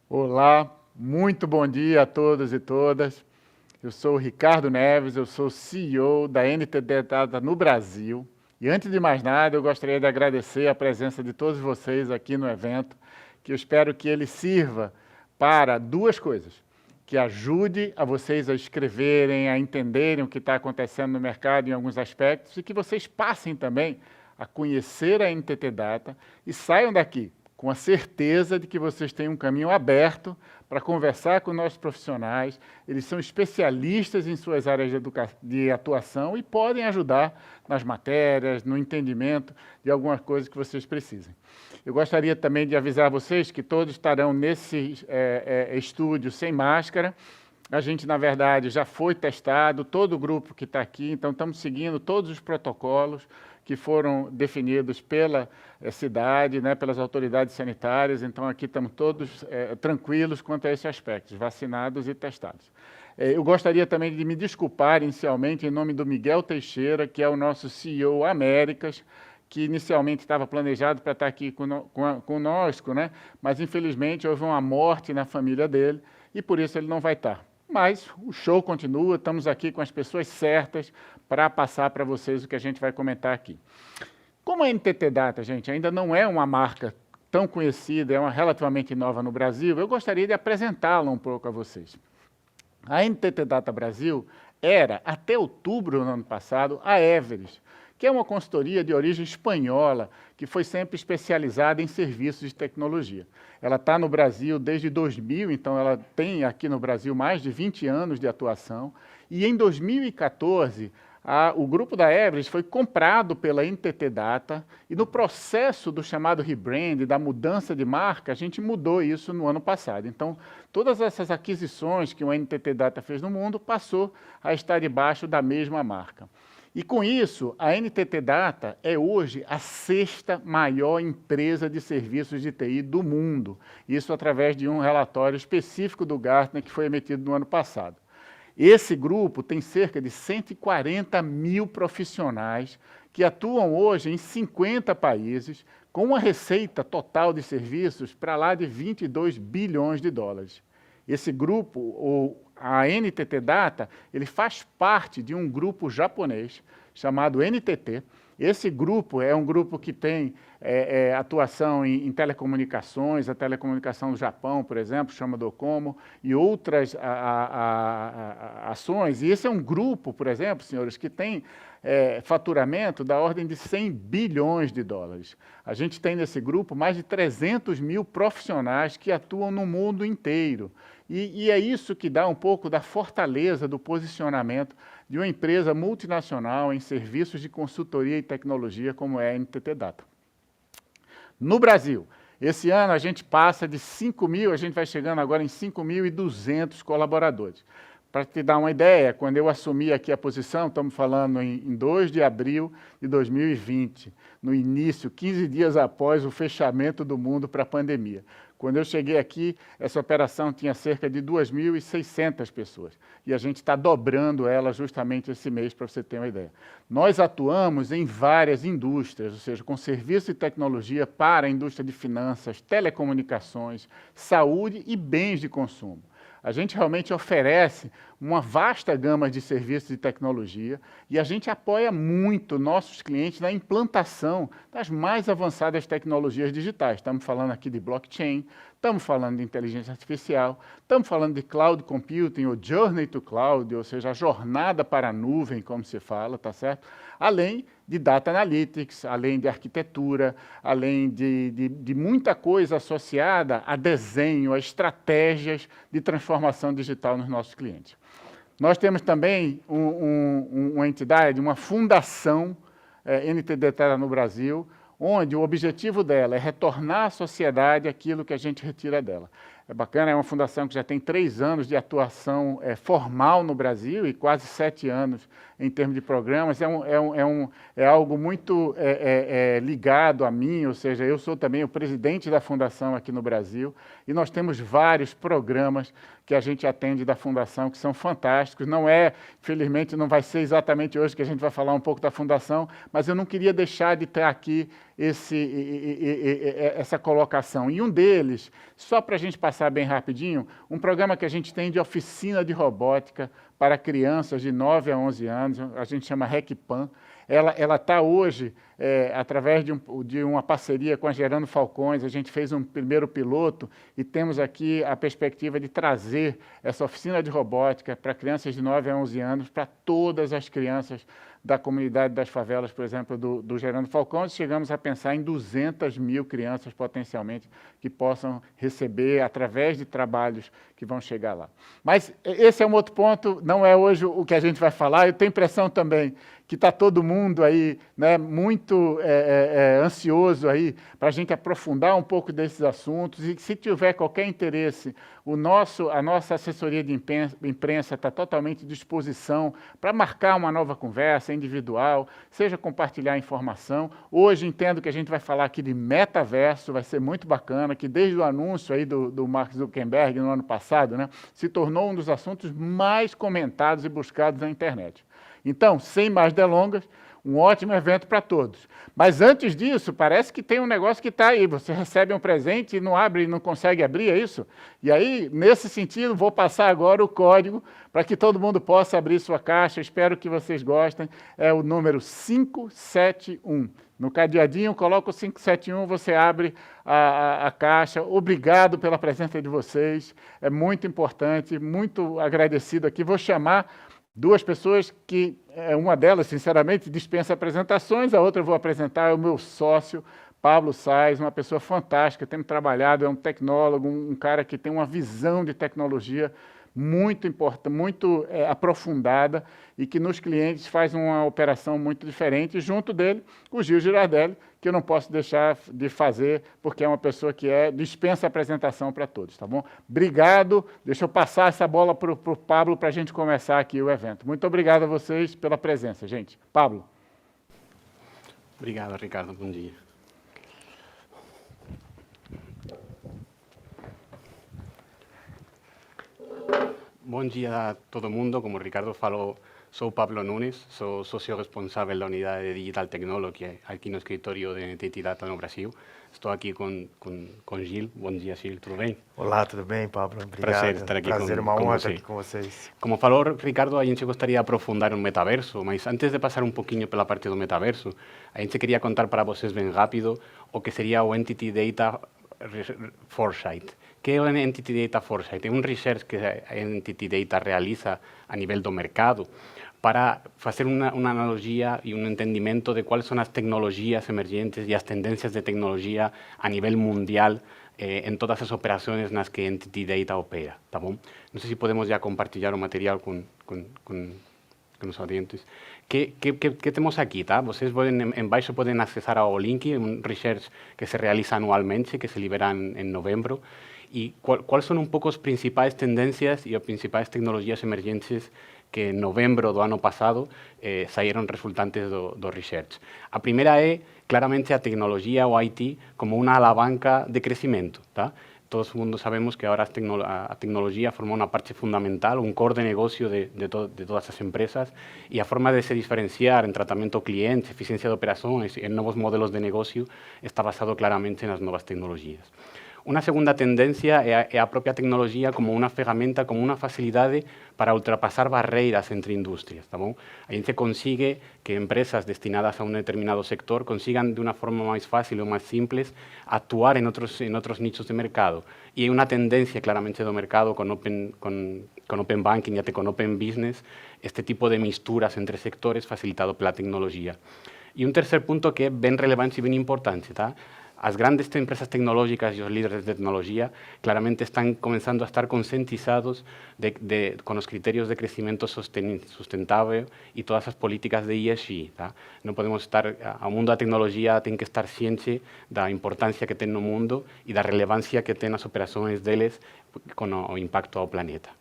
Olá, muito bom dia a todos e todas. Eu sou o Ricardo Neves, eu sou CEO da NTT Data no Brasil. E antes de mais nada, eu gostaria de agradecer a presença de todos vocês aqui no evento, que eu espero que ele sirva para duas coisas: que ajude a vocês a escreverem, a entenderem o que está acontecendo no mercado em alguns aspectos, e que vocês passem também a conhecer a NTT Data e saiam daqui com a certeza de que vocês têm um caminho aberto para conversar com nossos profissionais. Eles são especialistas em suas áreas de atuação e podem ajudar nas matérias, no entendimento de algumas coisas que vocês precisem. Eu gostaria também de avisar vocês que todos estarão nesse estúdio sem máscara. A gente, na verdade, já foi testado, todo o grupo que está aqui, então estamos seguindo todos os protocolos que foram definidos pela cidade, né, pelas autoridades sanitárias, então aqui estamos todos tranquilos quanto a esse aspecto, vacinados e testados. Eu gostaria também de me desculpar inicialmente em nome do Miguel Teixeira, que é o nosso CEO Américas, que inicialmente estava planejado para estar aqui conosco, né, mas infelizmente houve uma morte na família dele e por isso ele não vai estar. Mas o show continua, estamos aqui com as pessoas certas para passar para vocês o que a gente vai comentar aqui. Como a NTT Data, gente, ainda não é uma marca tão conhecida, é uma relativamente nova no Brasil, eu gostaria de apresentá-la um pouco a vocês. A NTT Data Brasil era, até outubro do ano passado, a Everest, que é uma consultoria de origem espanhola, que foi sempre especializada em serviços de tecnologia. Ela está no Brasil desde 2000, então ela tem aqui no Brasil mais de 20 anos de atuação, e em 2014, o grupo da Everest foi comprado pela NTT Data, e no processo do chamado rebrand, da mudança de marca, a gente mudou isso no ano passado. Então, todas essas aquisições que o NTT Data fez no mundo passou a estar debaixo da mesma marca. E com isso, a NTT Data é hoje a sexta maior empresa de serviços de TI do mundo. Isso através de um relatório específico do Gartner que foi emitido no ano passado. Esse grupo tem cerca de 140 mil profissionais que atuam hoje em 50 países, com uma receita total de serviços para lá de 22 bilhões de dólares. Esse grupo, a NTT Data, ele faz parte de um grupo japonês chamado NTT. Esse grupo é um grupo que tem atuação em telecomunicações, a telecomunicação do Japão, por exemplo, chama Docomo, e outras ações. E esse é um grupo, por exemplo, senhores, que tem faturamento da ordem de 100 bilhões de dólares. A gente tem nesse grupo mais de 300 mil profissionais que atuam no mundo inteiro. E é isso que dá um pouco da fortaleza do posicionamento de uma empresa multinacional em serviços de consultoria e tecnologia como é a NTT Data. No Brasil, esse ano a gente passa de 5 mil, a gente vai chegando agora em 5.200 colaboradores. Para te dar uma ideia, quando eu assumi aqui a posição, estamos falando em 2 de abril de 2020, no início, 15 dias após o fechamento do mundo para a pandemia. Quando eu cheguei aqui, essa operação tinha cerca de 2.600 pessoas. E a gente está dobrando ela justamente esse mês, para você ter uma ideia. Nós atuamos em várias indústrias, ou seja, com serviço e tecnologia para a indústria de finanças, telecomunicações, saúde e bens de consumo. A gente realmente oferece uma vasta gama de serviços de tecnologia e a gente apoia muito nossos clientes na implantação das mais avançadas tecnologias digitais. Estamos falando aqui de blockchain, estamos falando de inteligência artificial, estamos falando de cloud computing ou journey to cloud, ou seja, a jornada para a nuvem, como se fala, tá certo? Além de data analytics, além de arquitetura, além de muita coisa associada a desenho, a estratégias de transformação digital nos nossos clientes. Nós temos também uma entidade, uma fundação NTT Data no Brasil, onde o objetivo dela é retornar à sociedade aquilo que a gente retira dela. É bacana, é uma fundação que já tem 3 anos de atuação formal no Brasil e quase 7 anos em termos de programas. É algo muito ligado a mim, ou seja, eu sou também o presidente da fundação aqui no Brasil e nós temos vários programas que a gente atende da fundação que são fantásticos. Infelizmente, não vai ser exatamente hoje que a gente vai falar um pouco da fundação, mas eu não queria deixar de estar aqui essa colocação. E um deles, só para a gente passar bem rapidinho, um programa que a gente tem de oficina de robótica para crianças de 9 a 11 anos, a gente chama RecPan. Ela está hoje, através de uma parceria com a Gerando Falcões, a gente fez um primeiro piloto e temos aqui a perspectiva de trazer essa oficina de robótica para crianças de 9 a 11 anos, para todas as crianças da comunidade das favelas, por exemplo, do Gerando Falcões. Chegamos a pensar em 200 mil crianças potencialmente que possam receber através de trabalhos que vão chegar lá. Mas esse é um outro ponto, não é hoje o que a gente vai falar. Eu tenho impressão também que está todo mundo aí, né, muito ansioso aí para a gente aprofundar um pouco desses assuntos, e se tiver qualquer interesse, a nossa assessoria de imprensa está totalmente à disposição para marcar uma nova conversa individual, seja compartilhar informação. Hoje entendo que a gente vai falar aqui de metaverso, vai ser muito bacana, que desde o anúncio aí do Mark Zuckerberg no ano passado, né, se tornou um dos assuntos mais comentados e buscados na internet. Então, sem mais delongas, um ótimo evento para todos. Mas antes disso, parece que tem um negócio que está aí. Você recebe um presente e não abre e não consegue abrir, é isso? E aí, nesse sentido, vou passar agora o código para que todo mundo possa abrir sua caixa. Espero que vocês gostem. É o número 571. No cadeadinho, coloca o 571, você abre a caixa. Obrigado pela presença de vocês. É muito importante, muito agradecido aqui. Vou chamar duas pessoas que, uma delas, sinceramente, dispensa apresentações, a outra eu vou apresentar, é o meu sócio, Pablo Sais, uma pessoa fantástica, temos trabalhado, é um tecnólogo, um cara que tem uma visão de tecnologia muito importante, muito aprofundada, e que nos clientes faz uma operação muito diferente. E junto dele, o Gil Girardelli, que eu não posso deixar de fazer, porque é uma pessoa que dispensa apresentação para todos, tá bom? Obrigado, deixa eu passar essa bola para o Pablo para a gente começar aqui o evento. Muito obrigado a vocês pela presença, gente. Pablo. Obrigado, Ricardo, bom dia. Bom dia a todo mundo. Como o Ricardo falou, sou Pablo Nunes, sou sócio responsável da unidade de Digital Technology aqui no escritório de NTT Data no Brasil. Estou aqui com Gil. Bom dia, Gil, tudo bem? Olá, tudo bem, Pablo? Obrigado. Prazer estar aqui Prazer, uma honra estar aqui com vocês. Como falou Ricardo, a gente gostaria de aprofundar no metaverso, mas antes de passar um pouquinho pela parte do metaverso, a gente queria contar para vocês bem rápido o que seria o Entity Data Foresight. Que é o Entity Data Foresight? É um research que a Entity Data realiza a nível do mercado para fazer uma analogia e um entendimento de quais são as tecnologias emergentes e as tendências de tecnologia a nível mundial em todas as operações nas que Entity Data opera, tá bom? Não sei se podemos já compartilhar o material com os audientes. Que temos aqui, tá? Vocês embaixo podem acessar ao link, um research que se realiza anualmente, que se libera em novembro, e quais são um pouco as principais tendências e as principais tecnologias emergentes que em novembro do ano passado saíram resultantes do research. A primeira é, claramente, a tecnologia, o IT, como uma alavanca de crescimento, tá? Todo mundo sabemos que agora a tecnologia forma uma parte fundamental, um core de negócio de todas as empresas, e a forma de se diferenciar em tratamento ao cliente, eficiência de operações e novos modelos de negócio está basado claramente nas novas tecnologias. Uma segunda tendência é a própria tecnologia como uma ferramenta, como uma facilidade para ultrapassar barreiras entre indústrias, tá bom? A gente consigue que empresas destinadas a um determinado sector consigam de uma forma mais fácil ou mais simples atuar em outros nichos de mercado. E é uma tendência claramente do mercado com Open Banking e até com Open Business, este tipo de misturas entre sectores facilitado pela tecnologia. E um terceiro ponto que é bem relevante e bem importante, tá? As grandes empresas tecnológicas e os líderes de tecnologia claramente están comenzando a estar concientizados con os criterios de crecimiento sustentable e todas as políticas de ESG. Tá? Non podemos estar, o mundo da tecnología ten que estar ciente da importancia que ten no mundo e da relevancia que ten as operações deles con o impacto ao planeta.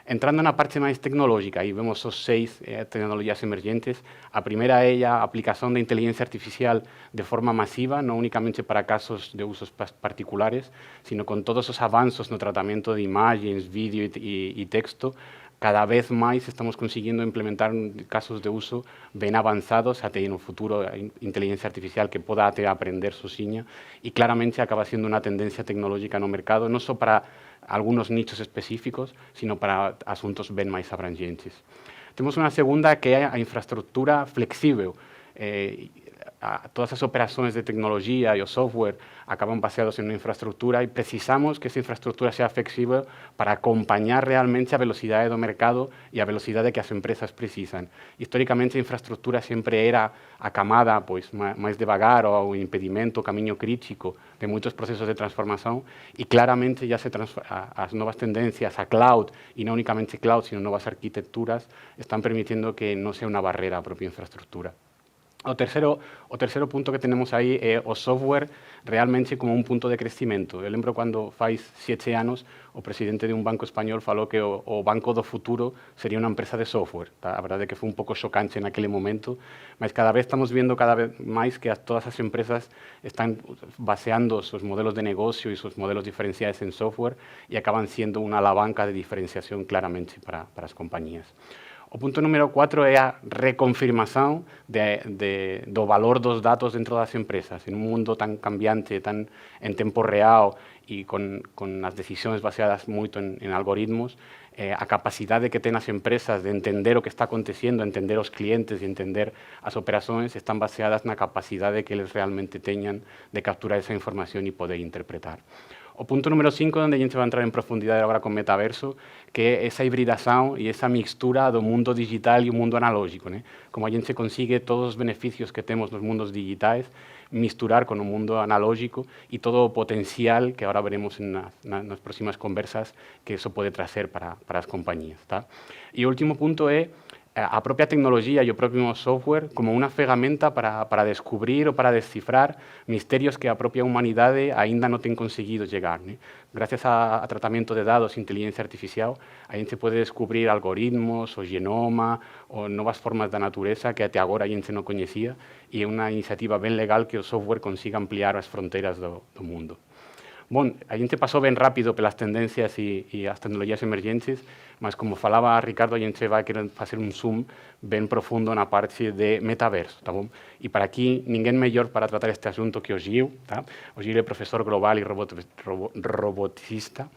Entrando na parte máis tecnológica, aí vemos os 6 tecnologías emergentes. A primeira é a aplicación de inteligencia artificial de forma masiva, non únicamente para casos de usos particulares, sino con todos os avanzos no tratamento de imagens, vídeo e texto, cada vez mais estamos conseguindo implementar casos de uso bem avançados, até no futuro a inteligência artificial que possa até aprender sozinha, e claramente acaba sendo uma tendência tecnológica no mercado, não só para algunos nichos específicos, sino para asuntos bem mais abrangentes. Temos uma segunda que é a infraestrutura flexível. Todas as operações de tecnologia e o software acabam baseados em uma infraestrutura e precisamos que essa infraestrutura seja flexível para acompanhar realmente a velocidade do mercado e a velocidade que as empresas precisam. Historicamente, a infraestrutura sempre era a camada mais devagar ou o impedimento, o caminho crítico de muitos processos de transformação e claramente já as novas tendências a cloud, e não unicamente cloud, sino novas arquiteturas, estão permitindo que não seja uma barreira a própria infraestrutura. O terceiro ponto que temos aí é o software realmente como um ponto de crescimento. Eu lembro quando faz 7 anos o presidente de um banco espanhol falou que o banco do futuro seria uma empresa de software. Tá? A verdade é que foi um pouco chocante naquele momento, mas cada vez estamos vendo cada vez mais que todas as empresas estão baseando seus modelos de negócio e seus modelos diferenciais em software e acabam sendo uma alavanca de diferenciação claramente para as companhias. O ponto número 4 é a reconfirmação do valor dos dados dentro das empresas. Em um mundo tão cambiante, tão em tempo real e com as decisões baseadas muito em algoritmos, a capacidade que têm as empresas de entender o que está acontecendo, entender os clientes e entender as operações, estão baseadas na capacidade que eles realmente tenham de capturar essa informação e poder interpretar. O ponto número 5, onde a gente vai entrar em profundidade agora com o metaverso, que é essa hibridação e essa mistura do mundo digital e o mundo analógico. Né? Como a gente consigue todos os benefícios que temos nos mundos digitais, misturar com o mundo analógico e todo o potencial que agora veremos nas próximas conversas que isso pode trazer para as companhias. Tá? E o último ponto é a própria tecnologia e o próprio software como uma ferramenta para descobrir ou para decifrar mistérios que a própria humanidade ainda não tem conseguido chegar. Né? Graças a tratamento de dados e inteligência artificial, a gente pode descobrir algoritmos, o genoma, ou novas formas da natureza que até agora a gente não conhecia, e é uma iniciativa bem legal que o software consiga ampliar as fronteiras do mundo. Bom, a gente passou bem rápido pelas tendências e as tecnologias emergentes, mas como falava Ricardo, a gente vai querer fazer um zoom bem profundo na parte de metaverso, tá bom? E para aqui, ninguém melhor para tratar este assunto que o Gil, tá? O Gil é professor global e roboticista,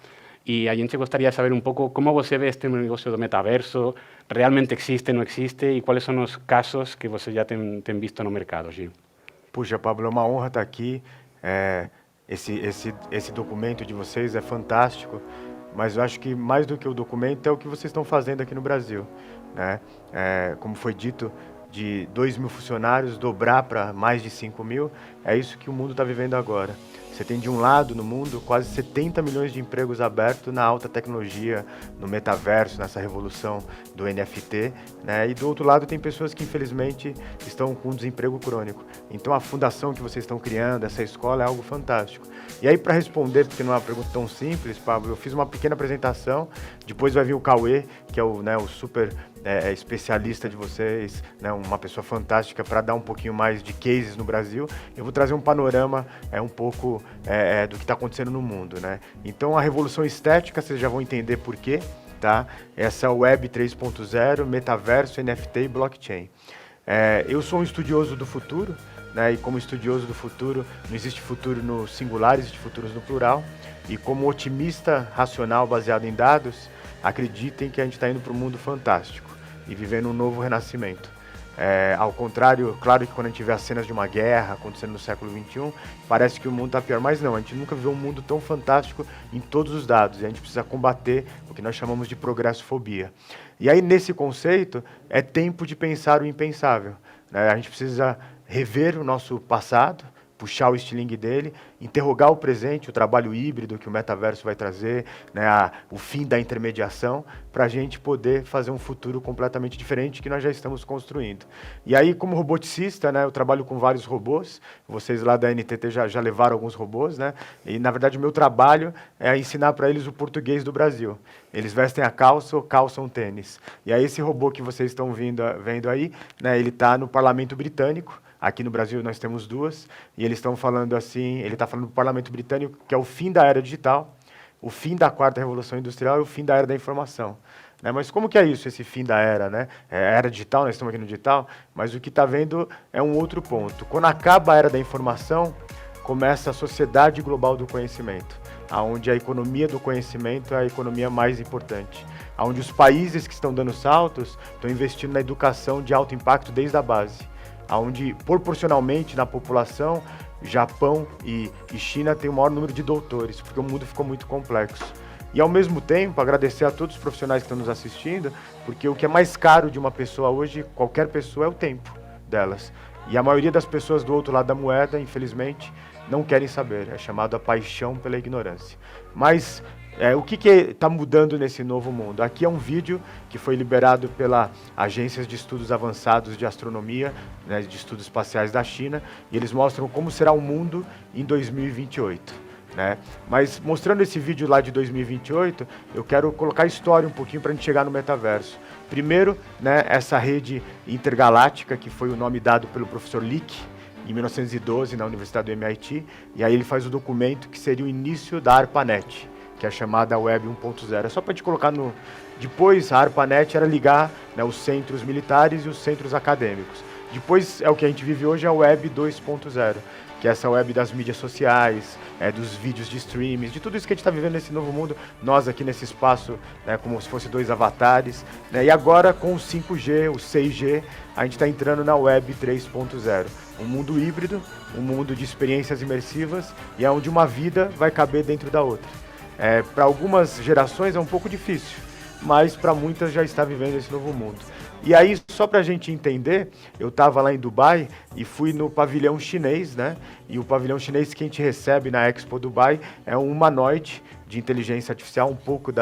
e a gente gostaria de saber um pouco como você vê este negócio do metaverso, realmente existe, não existe, e quais são os casos que você já tem visto no mercado, Gil? Puxa, Pablo, é uma honra estar aqui. Esse documento de vocês é fantástico, mas eu acho que mais do que o documento é o que vocês estão fazendo aqui no Brasil. Né? Como foi dito, de 2.000 funcionários dobrar para mais de 5.000, é isso que o mundo está vivendo agora. Você tem de um lado no mundo quase 70 milhões de empregos abertos na alta tecnologia, no metaverso, nessa revolução do NFT, né? E do outro lado tem pessoas que infelizmente estão com desemprego crônico. Então a fundação que vocês estão criando, essa escola, é algo fantástico. E aí, para responder, porque não é uma pergunta tão simples, Pablo, eu fiz uma pequena apresentação, depois vai vir o Cauê, que é o super especialista de vocês, né, uma pessoa fantástica para dar um pouquinho mais de cases no Brasil. Eu vou trazer um panorama um pouco do que está acontecendo no mundo. Né? Então, a revolução estética, vocês já vão entender por quê. Tá? Essa Web 3.0, metaverso, NFT e blockchain. Eu sou um estudioso do futuro, né? E como estudioso do futuro, não existe futuro no singular, existe futuros no plural. E como otimista racional baseado em dados, acreditem que a gente está indo para um mundo fantástico e vivendo um novo renascimento. Ao contrário, claro que quando a gente vê as cenas de uma guerra acontecendo no século XXI, parece que o mundo está pior, mas não, a gente nunca viu um mundo tão fantástico em todos os dados, e a gente precisa combater o que nós chamamos de progressofobia. E aí, nesse conceito, é tempo de pensar o impensável. Né? A gente precisa rever o nosso passado, puxar o estilingue dele, interrogar o presente, o trabalho híbrido que o metaverso vai trazer, né, o fim da intermediação, para a gente poder fazer um futuro completamente diferente que nós já estamos construindo. E aí, como roboticista, né, eu trabalho com vários robôs, vocês lá da NTT já levaram alguns robôs, né, e na verdade o meu trabalho é ensinar para eles o português do Brasil. Eles vestem a calça ou calçam tênis. E aí esse robô que vocês estão vendo aí, né, ele está no Parlamento Britânico. Aqui no Brasil nós temos duas, e eles estão falando assim, ele está falando do Parlamento Britânico, que é o fim da era digital, o fim da quarta revolução industrial e o fim da era da informação. Né? Mas como que é isso, esse fim da era? Né? É a era digital, nós estamos aqui no digital, mas o que está vendo é um outro ponto. Quando acaba a era da informação, começa a sociedade global do conhecimento, onde a economia do conhecimento é a economia mais importante, onde os países que estão dando saltos estão investindo na educação de alto impacto desde a base, onde proporcionalmente na população, Japão e China têm o maior número de doutores, porque o mundo ficou muito complexo. E ao mesmo tempo, agradecer a todos os profissionais que estão nos assistindo, porque o que é mais caro de uma pessoa hoje, qualquer pessoa, é o tempo delas. E a maioria das pessoas do outro lado da moeda, infelizmente, não querem saber, é chamado a paixão pela ignorância. Mas o que está mudando nesse novo mundo? Aqui é um vídeo que foi liberado pela Agência de Estudos Avançados de Astronomia, né, de Estudos Espaciais da China, e eles mostram como será o mundo em 2028. Né? Mas mostrando esse vídeo lá de 2028, eu quero colocar a história um pouquinho para a gente chegar no metaverso. Primeiro, né, essa rede intergaláctica, que foi o nome dado pelo professor Lick, em 1912, na Universidade do MIT, e aí ele faz o documento que seria o início da ARPANET, que é a chamada Web 1.0. É só para a gente colocar no... Depois, a ARPANET era ligar, né, os centros militares e os centros acadêmicos. Depois, é o que a gente vive hoje, é a Web 2.0, que é essa web das mídias sociais, dos vídeos de streaming, de tudo isso que a gente está vivendo nesse novo mundo, nós aqui nesse espaço, né, como se fosse dois avatares, né, e agora com o 5G, o 6G, a gente está entrando na Web 3.0, um mundo híbrido, um mundo de experiências imersivas, e é onde uma vida vai caber dentro da outra. Para algumas gerações é um pouco difícil, mas para muitas já está vivendo esse novo mundo. E aí, só para a gente entender, eu estava lá em Dubai e fui no pavilhão chinês, né? E o pavilhão chinês que a gente recebe na Expo Dubai é um humanoide de inteligência artificial, um pouco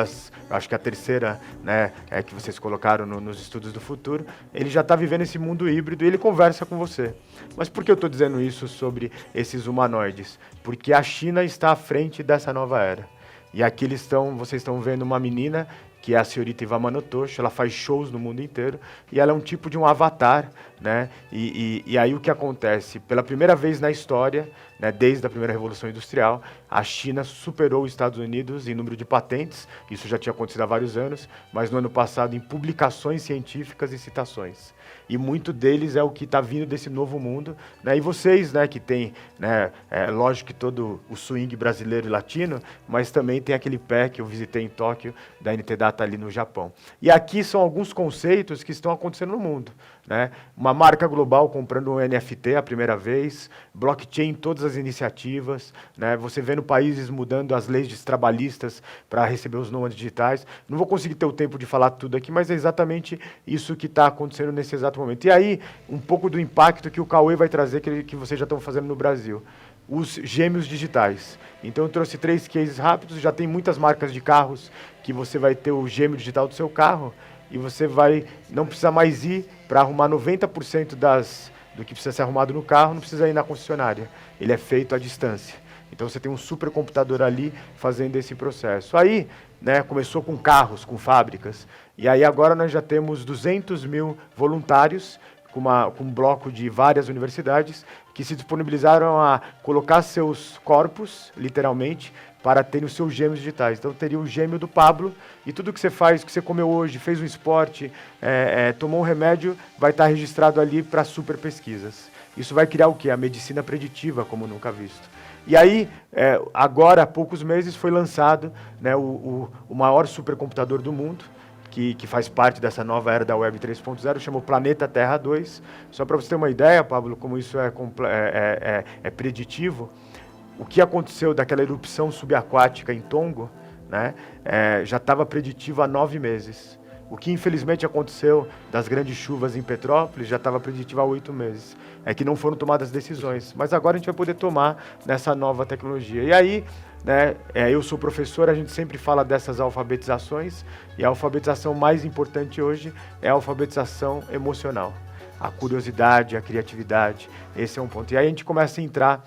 acho que a terceira, né, que vocês colocaram nos estudos do futuro. Ele já está vivendo esse mundo híbrido e ele conversa com você. Mas por que eu estou dizendo isso sobre esses humanoides? Porque a China está à frente dessa nova era. E aqui vocês estão vendo uma menina que é a senhorita Ivana Notoshi, ela faz shows no mundo inteiro, e ela é um tipo de um avatar, né? E aí o que acontece? Pela primeira vez na história, né, desde a primeira Revolução Industrial, a China superou os Estados Unidos em número de patentes, isso já tinha acontecido há vários anos, mas no ano passado em publicações científicas e citações. E muito deles é o que está vindo desse novo mundo, né? E vocês, né, que tem, né, lógico que todo o swing brasileiro e latino, mas também tem aquele pé que eu visitei em Tóquio, da NT Data ali no Japão. E aqui são alguns conceitos que estão acontecendo no mundo, né? Uma marca global comprando um NFT a primeira vez, blockchain em todas as iniciativas, né? Você vendo países mudando as leis trabalhistas para receber os nômades digitais. Não vou conseguir ter o tempo de falar tudo aqui, mas é exatamente isso que está acontecendo nesse exato momento. E aí, um pouco do impacto que o Cauê vai trazer, que vocês já estão fazendo no Brasil. Os gêmeos digitais. Então eu trouxe 3 cases rápidos, já tem muitas marcas de carros que você vai ter o gêmeo digital do seu carro e você não precisa mais ir para arrumar 90% do que precisa ser arrumado no carro, não precisa ir na concessionária. Ele é feito à distância. Então você tem um supercomputador ali fazendo esse processo. Aí, né, começou com carros, com fábricas, e aí agora nós já temos 200 mil voluntários com um bloco de várias universidades que se disponibilizaram a colocar seus corpos, literalmente, para terem os seus gêmeos digitais. Então teria o gêmeo do Pablo e tudo que você faz, que você comeu hoje, fez um esporte, tomou um remédio, vai estar registrado ali para super pesquisas. Isso vai criar o quê? A medicina preditiva, como nunca visto. E aí, agora, há poucos meses, foi lançado, né, o maior supercomputador do mundo, que faz parte dessa nova era da Web 3.0, chama o Planeta Terra 2. Só para você ter uma ideia, Pablo, como isso é preditivo, o que aconteceu daquela erupção subaquática em Tonga, né, já estava preditivo há 9 meses. O que infelizmente aconteceu das grandes chuvas em Petrópolis já estava preditivo há 8 meses. É que não foram tomadas decisões, mas agora a gente vai poder tomar nessa nova tecnologia. E aí, né, eu sou professor, a gente sempre fala dessas alfabetizações, e a alfabetização mais importante hoje é a alfabetização emocional. A curiosidade, a criatividade, esse é um ponto. E aí a gente começa a entrar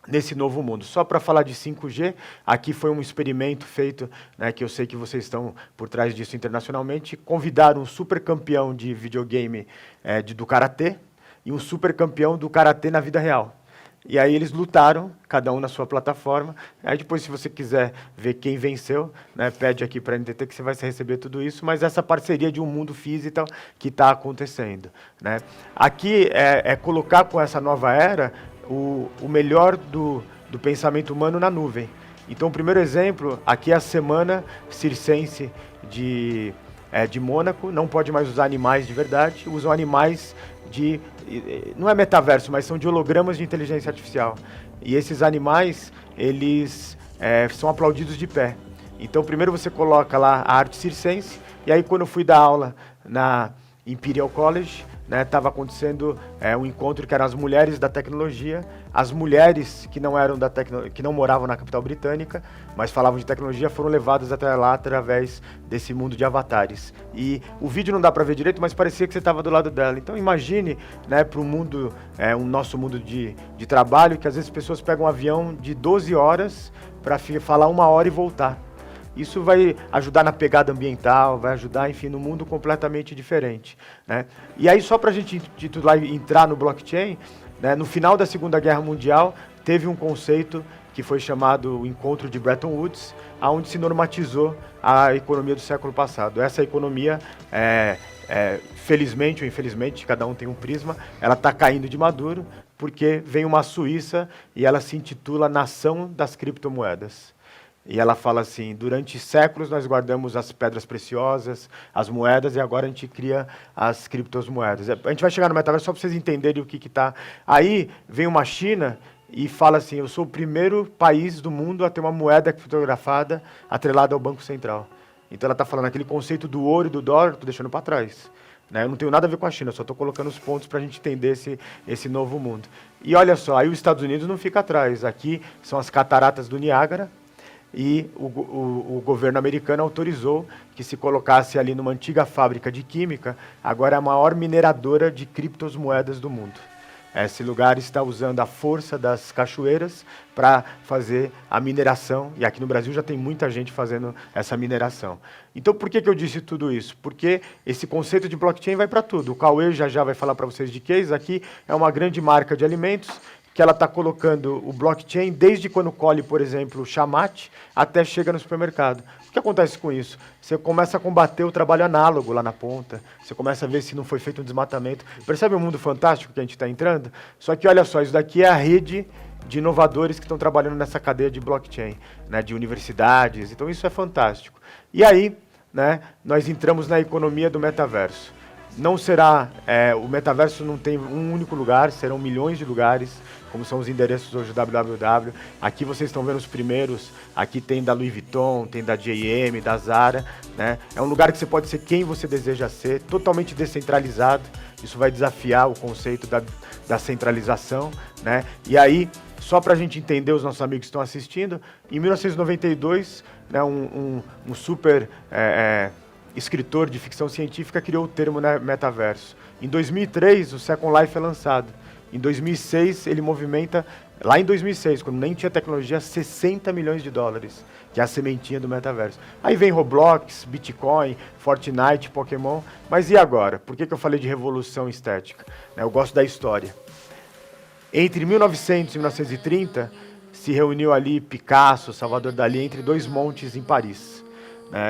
nesse novo mundo. Só para falar de 5G, aqui foi um experimento feito, né, que eu sei que vocês estão por trás disso internacionalmente, convidaram um super campeão de videogame do Karatê e um super campeão do Karatê na vida real. E aí eles lutaram, cada um na sua plataforma. Aí depois, se você quiser ver quem venceu, né, pede aqui para a NTT que você vai receber tudo isso, mas essa parceria de um mundo físico que está acontecendo. Né? Aqui é colocar com essa nova era o melhor do pensamento humano na nuvem. Então, o primeiro exemplo, aqui é a Semana Circense de Mônaco, não pode mais usar animais de verdade, usam animais não é metaverso, mas são de hologramas de inteligência artificial. E esses animais, eles são aplaudidos de pé. Então, primeiro você coloca lá a arte circense, e aí quando eu fui dar aula na Imperial College, estava acontecendo um encontro que eram as mulheres da tecnologia, as mulheres que não moravam na capital britânica, mas falavam de tecnologia, foram levadas até lá através desse mundo de avatares. E o vídeo não dá para ver direito, mas parecia que você estava do lado dela. Então imagine, para o mundo, o nosso mundo de trabalho, que às vezes pessoas pegam um avião de 12 horas para falar 1 hora e voltar. Isso vai ajudar na pegada ambiental, vai ajudar, enfim, no mundo completamente diferente. Né? E aí, só para a gente entrar no blockchain, né, no final da Segunda Guerra Mundial, teve um conceito que foi chamado o Encontro de Bretton Woods, onde se normatizou a economia do século passado. Essa economia, felizmente ou infelizmente, cada um tem um prisma, ela está caindo de maduro, porque vem uma Suíça e ela se intitula Nação das Criptomoedas. E ela fala assim, durante séculos nós guardamos as pedras preciosas, as moedas, e agora a gente cria as criptomoedas. A gente vai chegar no metaverso só para vocês entenderem o que está. Aí vem uma China e fala assim, eu sou o primeiro país do mundo a ter uma moeda criptografada atrelada ao Banco Central. Então ela está falando aquele conceito do ouro e do dólar, estou deixando para trás. Eu não tenho nada a ver com a China, só estou colocando os pontos para a gente entender esse novo mundo. E olha só, aí os Estados Unidos não fica atrás. Aqui são as cataratas do Niágara, e o governo americano autorizou que se colocasse ali numa antiga fábrica de química, agora é a maior mineradora de criptomoedas do mundo. Esse lugar está usando a força das cachoeiras para fazer a mineração, e aqui no Brasil já tem muita gente fazendo essa mineração. Então, por que eu disse tudo isso? Porque esse conceito de blockchain vai para tudo. O Cauê já vai falar para vocês de case. Aqui é uma grande marca de alimentos, que ela está colocando o blockchain desde quando colhe, por exemplo, o chamate, até chega no supermercado. O que acontece com isso? Você começa a combater o trabalho análogo lá na ponta, você começa a ver se não foi feito um desmatamento. Percebe o mundo fantástico que a gente está entrando? Só que, olha só, isso daqui é a rede de inovadores que estão trabalhando nessa cadeia de blockchain, de universidades, então isso é fantástico. E aí, nós entramos na economia do metaverso. Não será, o metaverso não tem um único lugar, serão milhões de lugares, como são os endereços hoje do www. Aqui vocês estão vendo os primeiros, aqui tem da Louis Vuitton, tem da J&M, da Zara. É um lugar que você pode ser quem você deseja ser, totalmente descentralizado. Isso vai desafiar o conceito da centralização. E aí, só para a gente entender, os nossos amigos que estão assistindo, em 1992, um super escritor de ficção científica criou o termo metaverso. Em 2003, o Second Life é lançado. Em 2006, ele movimenta, lá em 2006, quando nem tinha tecnologia, 60 milhões de dólares, que é a sementinha do metaverso. Aí vem Roblox, Bitcoin, Fortnite, Pokémon. Mas e agora? Por que eu falei de revolução estética? Eu gosto da história. Entre 1900 e 1930, se reuniu ali Picasso, Salvador Dalí, entre dois montes em Paris.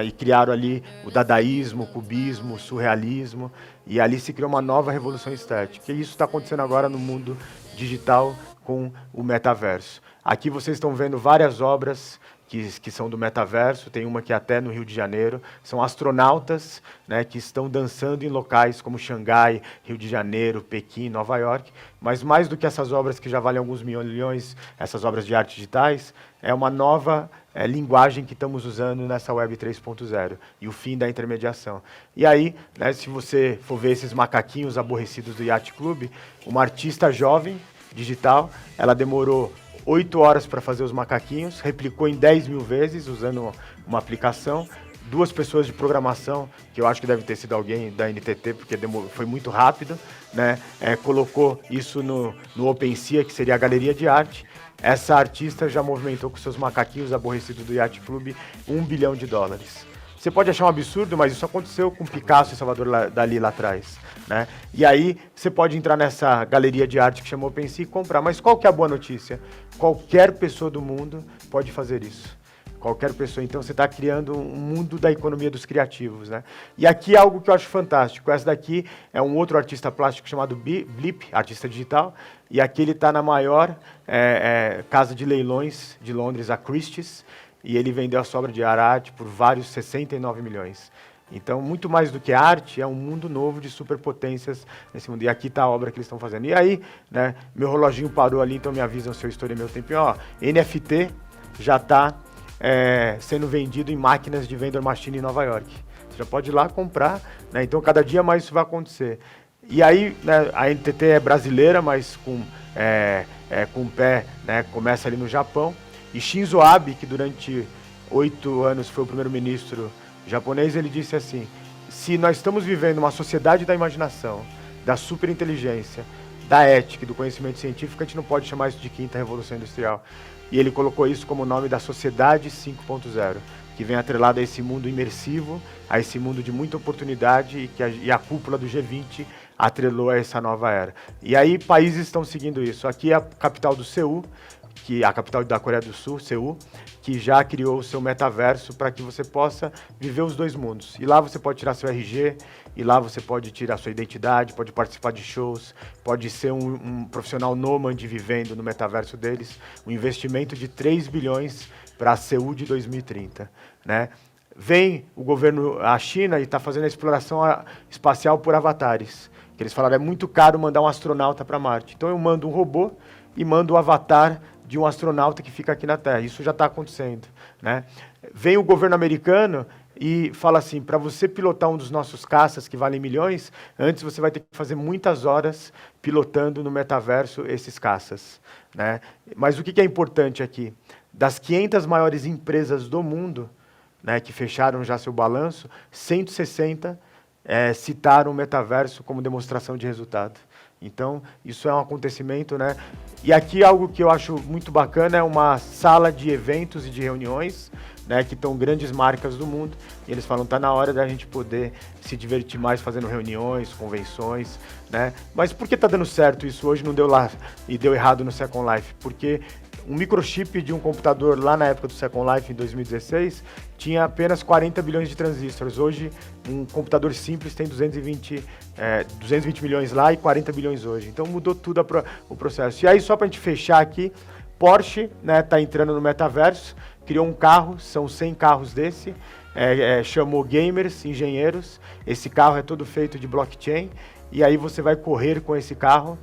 E criaram ali o dadaísmo, o cubismo, o surrealismo, e ali se criou uma nova revolução estética. E isso está acontecendo agora no mundo digital com o metaverso. Aqui vocês estão vendo várias obras que são do metaverso, tem uma que é até no Rio de Janeiro, são astronautas que estão dançando em locais como Xangai, Rio de Janeiro, Pequim, Nova York, mas mais do que essas obras que já valem alguns milhões, essas obras de arte digitais, é uma nova linguagem que estamos usando nessa Web 3.0 e o fim da intermediação. E aí, se você for ver esses macaquinhos aborrecidos do Yacht Club, uma artista jovem, digital, ela demorou 8 horas para fazer os macaquinhos, replicou em 10 mil vezes usando uma aplicação, 2 pessoas de programação, que eu acho que deve ter sido alguém da NTT, porque foi muito rápido, colocou isso no OpenSea, que seria a galeria de arte. Essa artista já movimentou com seus macaquinhos aborrecidos do Yacht Club $1 bilhão. Você pode achar um absurdo, mas isso aconteceu com Picasso e Salvador Dalí lá atrás, né? E aí você pode entrar nessa galeria de arte que chamou OpenSea e comprar. Mas qual que é a boa notícia? Qualquer pessoa do mundo pode fazer isso. Qualquer pessoa. Então você está criando um mundo da economia dos criativos, né? E aqui é algo que eu acho fantástico. Essa daqui é um outro artista plástico chamado Blip, artista digital. E aqui ele está na maior casa de leilões de Londres, a Christie's. E ele vendeu a sua obra de arte por vários 69 milhões. Então, muito mais do que arte, é um mundo novo de superpotências nesse mundo. E aqui está a obra que eles estão fazendo. E aí, né, meu reloginho parou ali, então me avisam se eu estourei meu tempinho. Ó, NFT já está sendo vendido em máquinas de vendor machine em Nova York. Você já pode ir lá comprar, né? Então, cada dia mais isso vai acontecer. E aí, né, a NTT é brasileira, mas com o pé, né, começa ali no Japão. E Shinzo Abe, que durante 8 anos foi o primeiro-ministro japonês, ele disse assim: se nós estamos vivendo uma sociedade da imaginação, da superinteligência, da ética e do conhecimento científico, a gente não pode chamar isso de quinta revolução industrial. E ele colocou isso como nome da sociedade 5.0, que vem atrelado a esse mundo imersivo, a esse mundo de muita oportunidade e a cúpula do G20 atrelou a essa nova era. E aí países estão seguindo isso. Aqui é a capital do Seul, que a capital da Coreia do Sul, Seul, que já criou o seu metaverso para que você possa viver os dois mundos. E lá você pode tirar seu RG, e lá você pode tirar sua identidade, pode participar de shows, pode ser um profissional nômade vivendo no metaverso deles. Um investimento de 3 bilhões para a Seul de 2030, né? Vem o governo, a China, e está fazendo a exploração espacial por avatares. Que eles falaram, é muito caro mandar um astronauta para Marte. Então eu mando um robô e mando o avatar de um astronauta que fica aqui na Terra. Isso já está acontecendo, né? Vem o governo americano e fala assim, para você pilotar um dos nossos caças que valem milhões, antes você vai ter que fazer muitas horas pilotando no metaverso esses caças, né? Mas o que é importante aqui? Das 500 maiores empresas do mundo, né, que fecharam já seu balanço, 160 citaram o metaverso como demonstração de resultado. Então, isso é um acontecimento, né? E aqui algo que eu acho muito bacana é uma sala de eventos e de reuniões, né, que estão grandes marcas do mundo, e eles falam, tá na hora da gente poder se divertir mais fazendo reuniões, convenções, né? Mas por que tá dando certo isso hoje, não deu lá e deu errado no Second Life? Porque um microchip de um computador lá na época do Second Life, em 2016, tinha apenas 40 bilhões de transistores. Hoje, um computador simples tem 220 milhões lá e 40 bilhões hoje. Então mudou tudo o processo. E aí, só para a gente fechar aqui, Porsche, né, tá entrando no metaverso, criou um carro, são 100 carros desse, chamou gamers, engenheiros. Esse carro é todo feito de blockchain, e aí você vai correr com esse carro,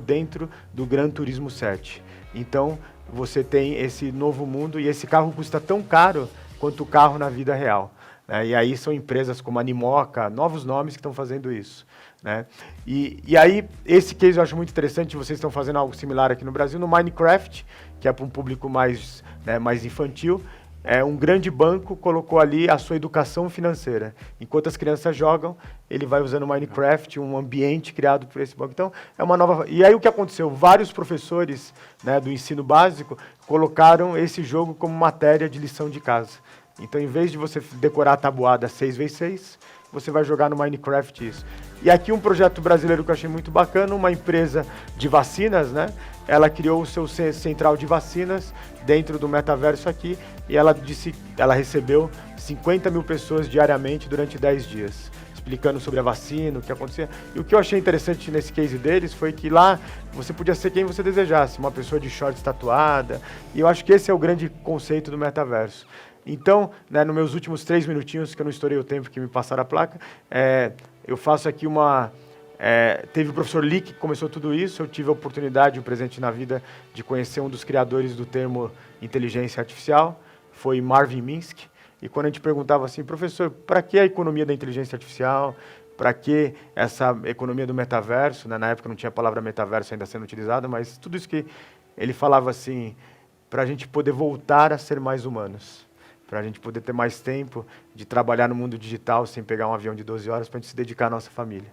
dentro do Gran Turismo 7. Então, você tem esse novo mundo, e esse carro custa tão caro quanto o carro na vida real, né? E aí são empresas como a Animoca, novos nomes que estão fazendo isso, né? E aí, esse case eu acho muito interessante, vocês estão fazendo algo similar aqui no Brasil, no Minecraft, que é para um público mais, né, mais infantil. Um grande banco colocou ali a sua educação financeira. Enquanto as crianças jogam, ele vai usando Minecraft, um ambiente criado por esse banco. Então, é uma nova... E aí o que aconteceu? Vários professores, né, do ensino básico colocaram esse jogo como matéria de lição de casa. Então, em vez de você decorar a tabuada 6x6, você vai jogar no Minecraft isso. E aqui um projeto brasileiro que eu achei muito bacana, uma empresa de vacinas, né? Ela criou o seu central de vacinas dentro do metaverso aqui, e ela recebeu 50 mil pessoas diariamente durante 10 dias, explicando sobre a vacina, o que acontecia. E o que eu achei interessante nesse case deles foi que lá você podia ser quem você desejasse, uma pessoa de shorts tatuada, e eu acho que esse é o grande conceito do metaverso. Então, né, nos meus últimos 3 minutinhos, que eu não estourei o tempo que me passaram a placa, eu faço aqui uma... teve o professor Lee que começou tudo isso, eu tive a oportunidade, um presente na vida, de conhecer um dos criadores do termo inteligência artificial, foi Marvin Minsky, e quando a gente perguntava assim, professor, para que a economia da inteligência artificial, para que essa economia do metaverso, né, na época não tinha a palavra metaverso ainda sendo utilizada, mas tudo isso que ele falava assim, para a gente poder voltar a ser mais humanos, para a gente poder ter mais tempo de trabalhar no mundo digital sem pegar um avião de 12 horas, para a gente se dedicar à nossa família.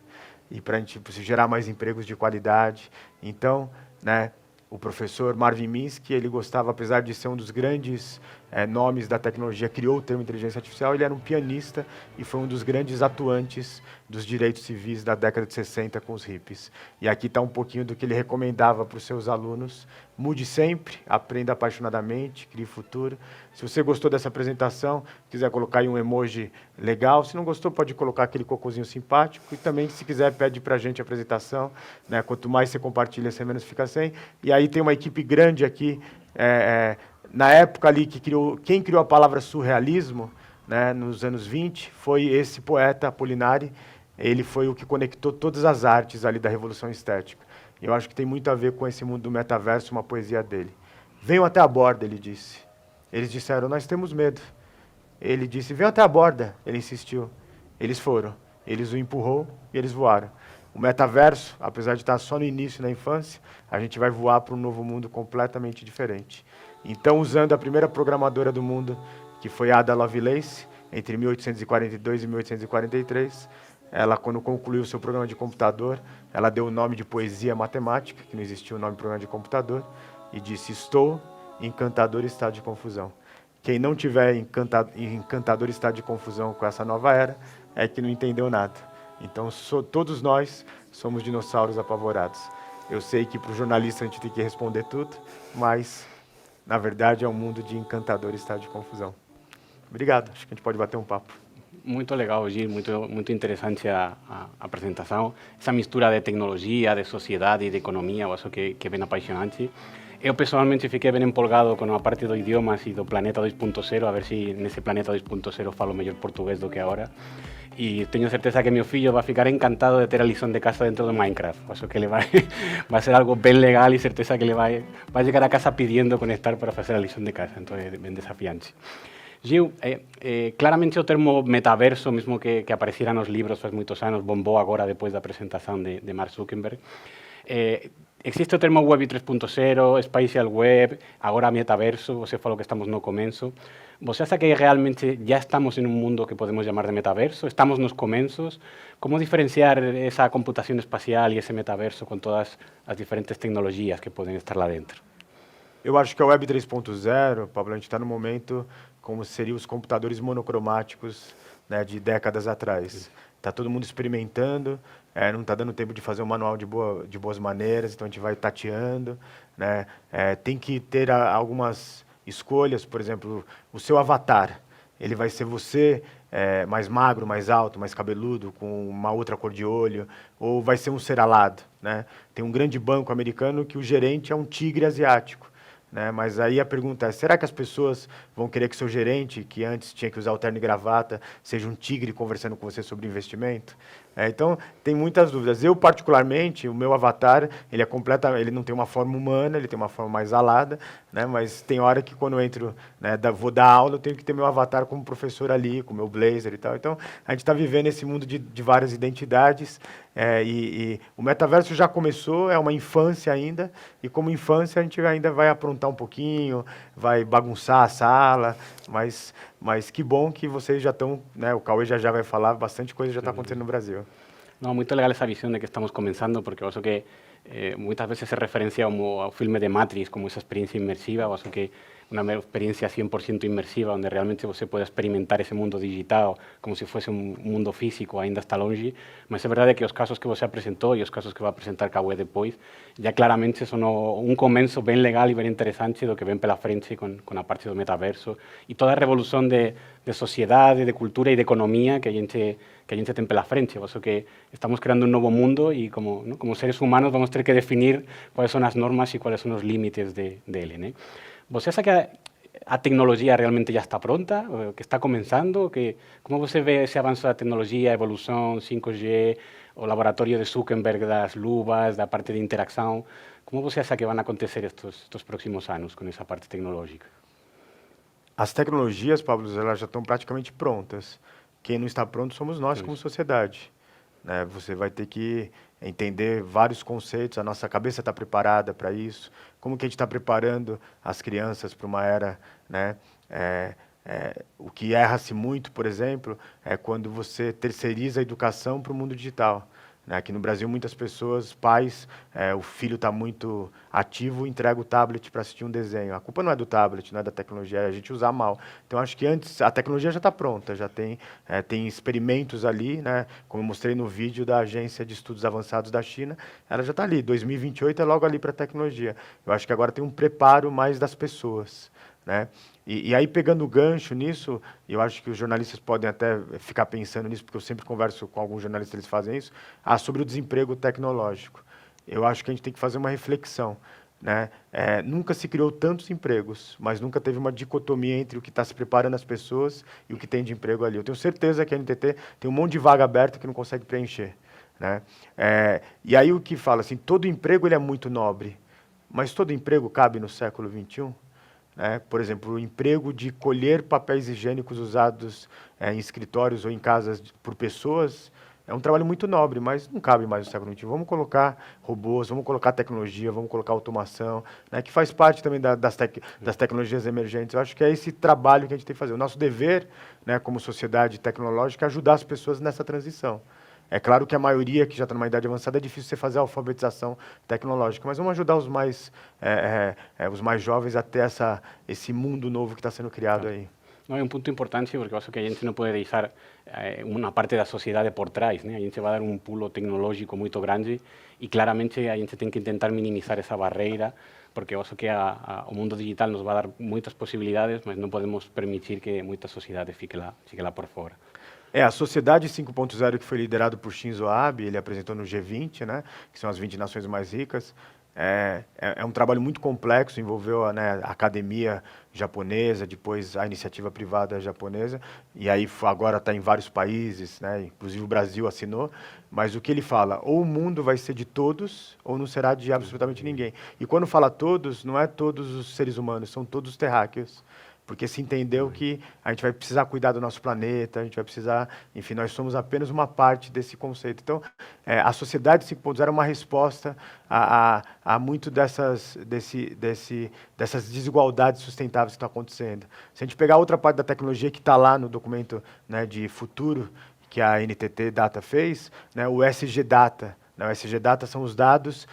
E para a gente gerar mais empregos de qualidade. Então, né, o professor Marvin Minsky, ele gostava, apesar de ser um dos grandes nomes da tecnologia, criou o termo inteligência artificial. Ele era um pianista e foi um dos grandes atuantes dos direitos civis da década de 60 com os hippies. E aqui está um pouquinho do que ele recomendava para os seus alunos: mude sempre, aprenda apaixonadamente, crie futuro. Se você gostou dessa apresentação, quiser colocar aí um emoji legal. Se não gostou, pode colocar aquele cocôzinho simpático. E também, se quiser, pede para a gente a apresentação, né? Quanto mais você compartilha, você menos fica sem. E aí tem uma equipe grande aqui, na época ali que quem criou a palavra surrealismo, né, nos anos 20, foi esse poeta Apolinari. Ele foi o que conectou todas as artes ali da Revolução Estética. Eu acho que tem muito a ver com esse mundo do metaverso, uma poesia dele. Venham até a borda, ele disse. Eles disseram, nós temos medo. Ele disse, venham até a borda. Ele insistiu. Eles foram. Eles o empurrou e eles voaram. O metaverso, apesar de estar só no início, na infância, a gente vai voar para um novo mundo completamente diferente. Então, usando a primeira programadora do mundo, que foi Ada Lovelace, entre 1842 e 1843, ela, quando concluiu o seu programa de computador, ela deu o nome de poesia matemática, que não existia o nome de programa de computador, e disse, estou em encantador estado de confusão. Quem não tiver em encantador estado de confusão com essa nova era, é que não entendeu nada. Então, todos nós somos dinossauros apavorados. Eu sei que para o jornalista a gente tem que responder tudo, mas, na verdade, é um mundo de encantador estado de confusão. Obrigado, acho que a gente pode bater um papo. Muito legal, Gil, muito interessante a apresentação. Essa mistura de tecnologia, de sociedade e de economia, eu acho que é bem apaixonante. Eu, pessoalmente, fiquei bem empolgado com a parte dos idiomas e do Planeta 2.0, a ver se nesse Planeta 2.0 falo melhor português do que agora. E tenho certeza que meu filho vai ficar encantado de ter a lição de casa dentro do Minecraft. Acho que ele vai ser algo bem legal e certeza que ele vai chegar a casa pedindo conectar para fazer a lição de casa. Então é bem desafiante. Gil, claramente o termo metaverso, mesmo que apareciera nos livros faz muitos anos, bombou agora depois da apresentação de Mark Zuckerberg. Existe o termo Web 3.0, Spatial Web, agora metaverso, você falou que estamos no começo. Você acha que realmente já estamos em um mundo que podemos chamar de metaverso? Estamos nos começos? Como diferenciar essa computação espacial e esse metaverso com todas as diferentes tecnologias que podem estar lá dentro? Eu acho que a Web 3.0, Pablo, a gente está no momento como seriam os computadores monocromáticos, né, de décadas atrás. Está todo mundo experimentando, não está dando tempo de fazer um manual de boas maneiras, então a gente vai tateando, né? Tem que ter algumas escolhas, por exemplo, o seu avatar. Ele vai ser você, mais magro, mais alto, mais cabeludo, com uma outra cor de olho, ou vai ser um ser alado, né? Tem um grande banco americano que o gerente é um tigre asiático. Né? Mas aí a pergunta é, será que as pessoas vão querer que seu gerente, que antes tinha que usar o terno e gravata, seja um tigre conversando com você sobre investimento? Então, tem muitas dúvidas. Eu, particularmente, o meu avatar, ele não tem uma forma humana, ele tem uma forma mais alada, né? Mas tem hora que quando eu entro, né, vou dar aula, eu tenho que ter meu avatar como professor ali, com meu blazer e tal. Então, a gente está vivendo esse mundo de várias identidades, e o metaverso já começou, é uma infância ainda, e como infância a gente ainda vai aprontar um pouquinho, vai bagunçar a sala, mas que bom que vocês já estão, né, o Cauê já vai falar, bastante coisa já está acontecendo no Brasil. Não, muito legal essa visão de que estamos começando, porque eu acho que muitas vezes se referencia ao filme de Matrix como essa experiência imersiva. Eu acho que uma experiência 100% imersiva, onde realmente você pode experimentar esse mundo digital como se fosse um mundo físico, ainda está longe, mas é verdade que os casos que você apresentou e os casos que vai apresentar Cauê depois, já claramente são um começo bem legal e bem interessante do que vem pela frente com a parte do metaverso e toda a revolução de sociedade, de cultura e de economia que a gente tem pela frente. Eu acho que estamos criando um novo mundo e como seres humanos vamos ter que definir quais são as normas e quais são os limites dele, né? Você acha que a tecnologia realmente já está pronta, que está começando? Como você vê esse avanço da tecnologia, a evolução, 5G, o laboratório de Zuckerberg das luvas, da parte de interação? Como você acha que vão acontecer estes próximos anos com essa parte tecnológica? As tecnologias, Pablo, elas já estão praticamente prontas. Quem não está pronto somos nós como sociedade. Né? Você vai ter que entender vários conceitos, a nossa cabeça está preparada para isso, como que a gente está preparando as crianças para uma era, né? O que erra-se muito, por exemplo, é quando você terceiriza a educação para o mundo digital. né? Aqui no Brasil, muitas pessoas, pais, o filho está muito ativo, entrega o tablet para assistir um desenho. A culpa não é do tablet, não é da tecnologia, é a gente usar mal. Então, acho que antes, a tecnologia já está pronta, já tem experimentos ali, né? Como eu mostrei no vídeo da Agência de Estudos Avançados da China, ela já está ali, 2028 é logo ali para a tecnologia. Eu acho que agora tem um preparo mais das pessoas, né? E aí, pegando o gancho nisso, eu acho que os jornalistas podem até ficar pensando nisso, porque eu sempre converso com alguns jornalistas, eles fazem isso, sobre o desemprego tecnológico. Eu acho que a gente tem que fazer uma reflexão, né? Nunca se criou tantos empregos, mas nunca teve uma dicotomia entre o que está se preparando as pessoas e o que tem de emprego ali. Eu tenho certeza que a NTT tem um monte de vaga aberta que não consegue preencher, né? E aí o que fala, assim, todo emprego ele é muito nobre, mas todo emprego cabe no século XXI? Por exemplo, o emprego de colher papéis higiênicos usados em escritórios ou em casas por pessoas é um trabalho muito nobre, mas não cabe mais no século XXI. Vamos colocar robôs, vamos colocar tecnologia, vamos colocar automação, né, que faz parte também das tecnologias emergentes. Eu acho que é esse trabalho que a gente tem que fazer. O nosso dever, né, como sociedade tecnológica, é ajudar as pessoas nessa transição. É claro que a maioria que já está numa idade avançada é difícil você fazer a alfabetização tecnológica, mas vamos ajudar os mais jovens a ter esse mundo novo que está sendo criado aí. No, é um ponto importante porque eu acho que a gente não pode deixar uma parte da sociedade por trás, né? A gente vai dar um pulo tecnológico muito grande e claramente a gente tem que tentar minimizar essa barreira, porque eu acho que o mundo digital nos vai dar muitas possibilidades, mas não podemos permitir que muita sociedade fique lá por fora. A Sociedade 5.0, que foi liderado por Shinzo Abe, ele apresentou no G20, né, que são as 20 nações mais ricas. É um trabalho muito complexo, envolveu, né, a academia japonesa, depois a iniciativa privada japonesa, e aí agora está em vários países, né, inclusive o Brasil assinou, mas o que ele fala, ou o mundo vai ser de todos, ou não será de absolutamente ninguém. E quando fala todos, não é todos os seres humanos, são todos os terráqueos. Porque se entendeu que a gente vai precisar cuidar do nosso planeta, a gente vai precisar, enfim, nós somos apenas uma parte desse conceito. Então, a Sociedade 5.0 é uma resposta a muito dessas desigualdades sustentáveis que estão acontecendo. Se a gente pegar outra parte da tecnologia que está lá no documento, né, de futuro que a NTT Data fez, né, o SG Data. O SG Data são os dados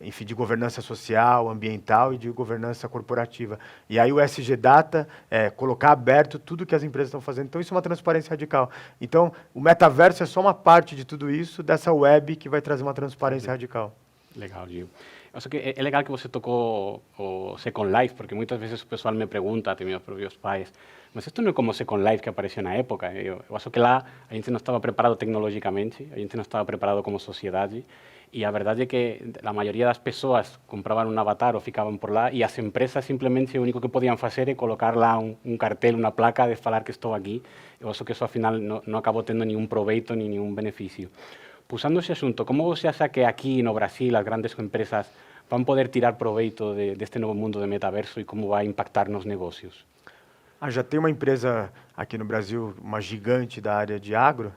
enfim, de governança social, ambiental e de governança corporativa. E aí o SG Data colocar aberto tudo que as empresas estão fazendo. Então, isso é uma transparência radical. Então, o metaverso é só uma parte de tudo isso, dessa web que vai trazer uma transparência radical. Legal, Gil. Eu acho que é legal que você tocou o Second Life, porque muitas vezes o pessoal me pergunta, até meus próprios pais, mas isto não é como o Second Life que apareceu na época. Eu acho que lá a gente não estava preparado tecnologicamente, a gente não estava preparado como sociedade, e a verdade é que a maioria das pessoas compravam um avatar ou ficavam por lá, e as empresas simplesmente o único que podiam fazer é colocar lá um cartel, uma placa de falar que estou aqui. Eu acho que isso, afinal, não acabou tendo nenhum proveito nem nenhum benefício. Pusando ese asunto, ¿cómo você acha que aquí no Brasil as grandes empresas vão poder tirar proveito deste novo mundo de metaverso e como vai impactar nos negócios? Já tem uma empresa aqui no Brasil, uma gigante da área de agro,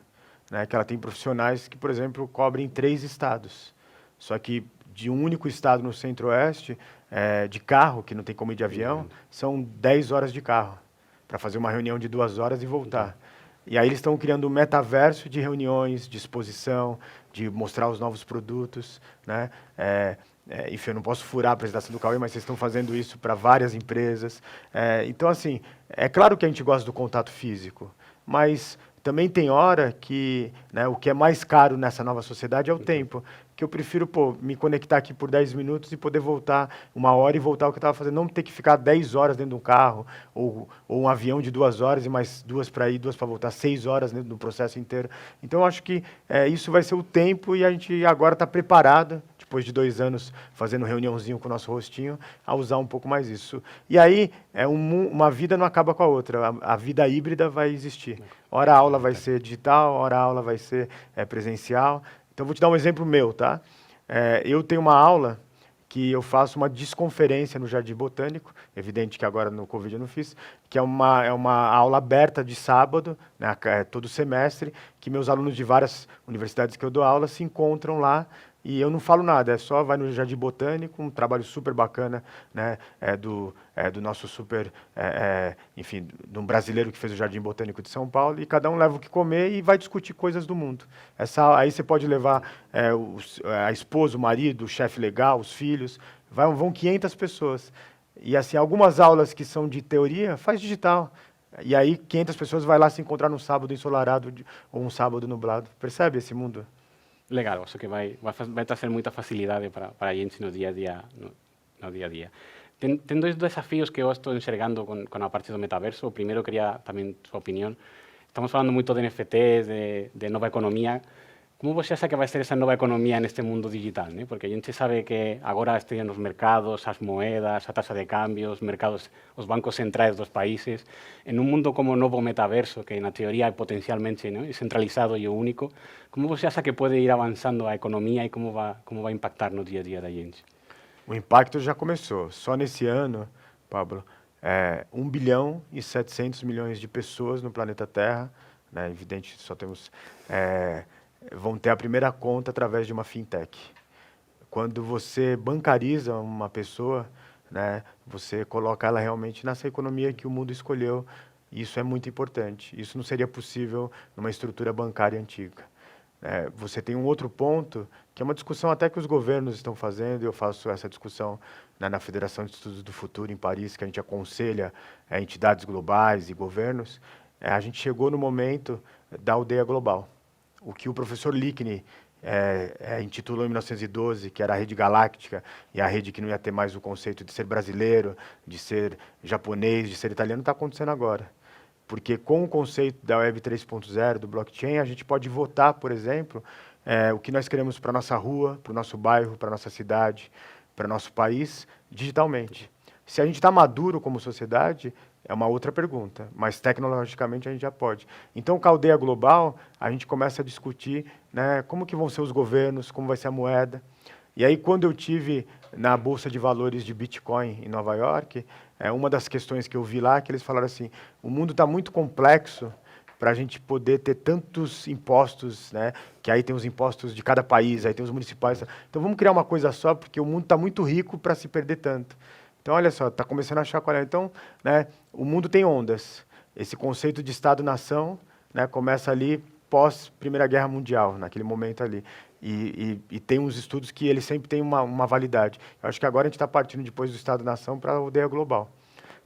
né, que ela tem profissionais que, por exemplo, cobrem 3 estados. Só que de um único estado no centro-oeste, de carro, que não tem como ir de avião, são 10 horas de carro, para fazer uma reunião de 2 horas e voltar. E aí eles estão criando um metaverso de reuniões, de exposição, de mostrar os novos produtos, né? Enfim, eu não posso furar a apresentação do Cauê, mas vocês estão fazendo isso para várias empresas. Então, assim, é claro que a gente gosta do contato físico, mas também tem hora que, né, o que é mais caro nessa nova sociedade é o tempo, que eu prefiro me conectar aqui por 10 minutos e poder voltar 1 hora e voltar ao que eu estava fazendo, não ter que ficar 10 horas dentro de um carro, ou um avião de 2 horas e mais 2 para ir, 2 para voltar, 6 horas dentro do processo inteiro. Então, eu acho que isso vai ser o tempo e a gente agora está preparado, depois de 2 anos fazendo reuniãozinho com o nosso rostinho, a usar um pouco mais isso. E aí, uma vida não acaba com a outra, a vida híbrida vai existir. Ora a aula vai ser digital, ora a aula vai ser presencial. Então, vou te dar um exemplo meu, tá? Eu tenho uma aula que eu faço uma desconferência no Jardim Botânico, evidente que agora no Covid eu não fiz, que é uma aula aberta de sábado, né, todo semestre, que meus alunos de várias universidades que eu dou aula se encontram lá e eu não falo nada, é só vai no Jardim Botânico, um trabalho super bacana, né, do nosso super, enfim, de um brasileiro que fez o Jardim Botânico de São Paulo, e cada um leva o que comer e vai discutir coisas do mundo. Aí você pode levar a esposa, o marido, o chefe legal, os filhos, vão 500 pessoas. E assim, algumas aulas que são de teoria, faz digital. E aí 500 pessoas vai lá se encontrar num sábado ensolarado ou um sábado nublado. Percebe esse mundo? Legal, acho que vai trazer muita facilidade para a gente no dia a dia. No dia a dia. Tem dois desafios que eu estou enxergando com a parte do metaverso. O primeiro, queria também sua opinião. Estamos falando muito de NFTs, de nova economia. Como você acha que vai ser essa nova economia neste mundo digital? Né? Porque a gente sabe que agora estão nos mercados, as moedas, a taxa de câmbio, os mercados, os bancos centrais dos países. En un mundo como o novo metaverso, que na teoría é potencialmente, ¿no?, centralizado e o único, como você acha que pode ir avançando a economia e como vai impactar no dia a dia da gente? O impacto já começou. Só nesse ano, Pablo, 1 bilhão e 700 milhões de pessoas no planeta Terra, né, evidente, só temos... vão ter a primeira conta através de uma fintech. Quando você bancariza uma pessoa, né, você coloca ela realmente nessa economia que o mundo escolheu. Isso é muito importante. Isso não seria possível numa estrutura bancária antiga. Você tem um outro ponto, que é uma discussão até que os governos estão fazendo, eu faço essa discussão, né, na Federação de Estudos do Futuro, em Paris, que a gente aconselha entidades globais e governos. A gente chegou no momento da aldeia global. O que o professor Lickney intitulou em 1912, que era a rede galáctica, e a rede que não ia ter mais o conceito de ser brasileiro, de ser japonês, de ser italiano, está acontecendo agora. Porque com o conceito da Web 3.0, do blockchain, a gente pode votar, por exemplo, o que nós queremos para a nossa rua, para o nosso bairro, para a nossa cidade, para o nosso país, digitalmente. Se a gente está maduro como sociedade, é uma outra pergunta, mas tecnologicamente a gente já pode. Então, com a aldeia global, a gente começa a discutir, né, como que vão ser os governos, como vai ser a moeda. E aí, quando eu tive na Bolsa de Valores de Bitcoin em Nova York, uma das questões que eu vi lá, que eles falaram assim, o mundo está muito complexo para a gente poder ter tantos impostos, né, que aí tem os impostos de cada país, aí tem os municipais. Então, vamos criar uma coisa só, porque o mundo está muito rico para se perder tanto. Então, olha só, está começando a chacoalhar. Então, né, o mundo tem ondas. Esse conceito de Estado-nação, né, começa ali pós Primeira Guerra Mundial, naquele momento ali. E tem uns estudos que eles sempre têm uma validade. Eu acho que agora a gente está partindo depois do Estado-nação para a aldeia global.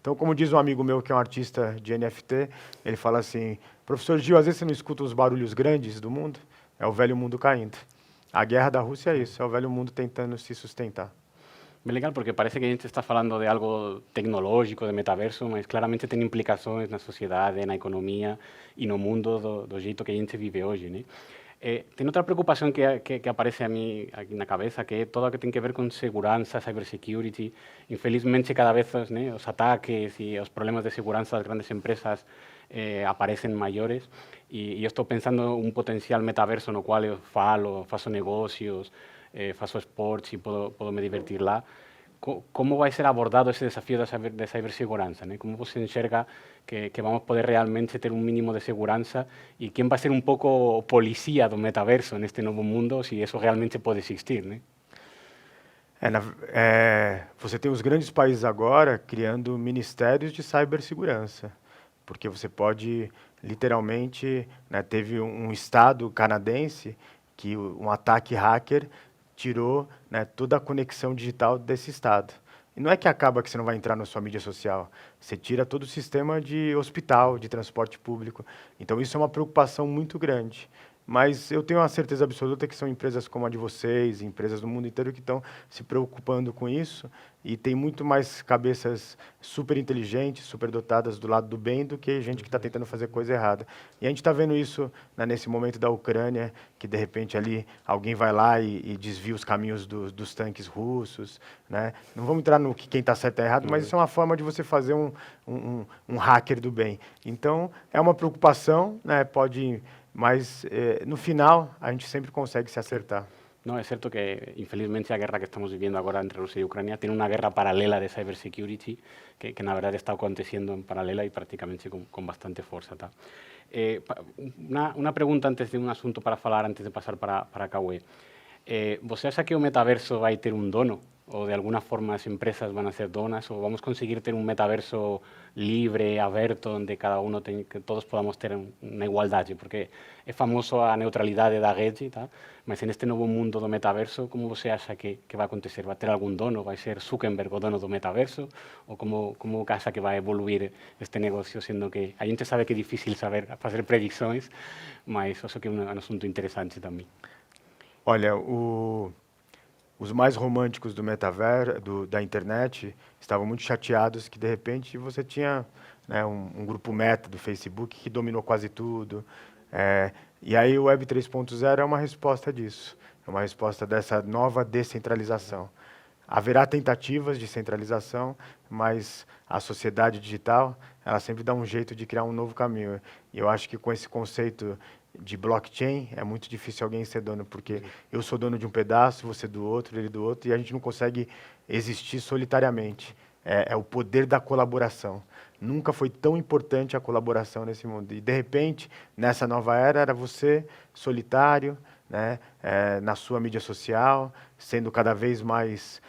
Então, como diz um amigo meu que é um artista de NFT, ele fala assim, professor Gil, às vezes você não escuta os barulhos grandes do mundo? É o velho mundo caindo. A guerra da Rússia é isso, é o velho mundo tentando se sustentar. Bem legal, porque parece que a gente está falando de algo tecnológico, de metaverso, mas claramente tem implicações na sociedade, na economia e no mundo do jeito que a gente vive hoje, né? Tem outra preocupação que aparece a mim aqui na cabeça, que é toda a que tem a ver com segurança, cybersecurity. Infelizmente, cada vez, né, os ataques e os problemas de segurança das grandes empresas aparecem maiores. E eu estou pensando um potencial metaverso no qual eu faço negócios, faço esportes e podo me divertir lá. Como vai ser abordado esse desafio de cibersegurança? Né? Como você enxerga que vamos poder realmente ter um mínimo de segurança e quem vai ser um pouco o policia do metaverso neste novo mundo, se isso realmente pode existir, né? Você tem os grandes países agora criando ministérios de cibersegurança, porque você pode, literalmente, né, teve um estado canadense que um ataque hacker tirou, né, toda a conexão digital desse estado. E não é que acaba que você não vai entrar na sua mídia social, você tira todo o sistema de hospital, de transporte público. Então isso é uma preocupação muito grande. Mas eu tenho a certeza absoluta que são empresas como a de vocês, empresas do mundo inteiro que estão se preocupando com isso e tem muito mais cabeças super inteligentes, super dotadas do lado do bem do que gente que está tentando fazer coisa errada. E a gente está vendo isso, né, nesse momento da Ucrânia, que de repente ali alguém vai lá e desvia os caminhos dos tanques russos, né? Não vamos entrar no que quem está certo e errado, mas isso é uma forma de você fazer um hacker do bem. Então, é uma preocupação, né? Mas no final a gente sempre consegue se acertar. No, é certo que, infelizmente, a guerra que estamos viviendo agora entre Rusia e Ucrania tiene una guerra paralela de cybersecurity que na verdade está acontecendo en paralela y prácticamente con bastante força. Tá? Una pregunta antes de un asunto para falar, antes de pasar para Cauê. Você acha que o metaverso vai ter um dono? Ou de alguma forma as empresas vão ser donas? Ou vamos conseguir ter um metaverso livre, aberto, onde cada um tem, que todos podamos ter uma igualdade? Porque é famoso a neutralidade da rede, tá? Mas neste novo mundo do metaverso, como você acha que vai acontecer? Vai ter algum dono? Vai ser Zuckerberg o dono do metaverso? Ou como acha que vai evoluir este negócio, sendo que a gente sabe que é difícil saber fazer predições, mas acho que é um assunto interessante também. Olha, os mais românticos do metaverso, da internet, estavam muito chateados que, de repente, você tinha, né, um grupo meta do Facebook que dominou quase tudo. E aí o Web 3.0 é uma resposta disso, é uma resposta dessa nova descentralização. Haverá tentativas de centralização, mas a sociedade digital, ela sempre dá um jeito de criar um novo caminho. E eu acho que com esse conceito de blockchain, é muito difícil alguém ser dono, porque eu sou dono de um pedaço, você do outro, ele do outro, e a gente não consegue existir solitariamente. É o poder da colaboração. Nunca foi tão importante a colaboração nesse mundo. E, de repente, nessa nova era você solitário, né, na sua mídia social, sendo cada vez mais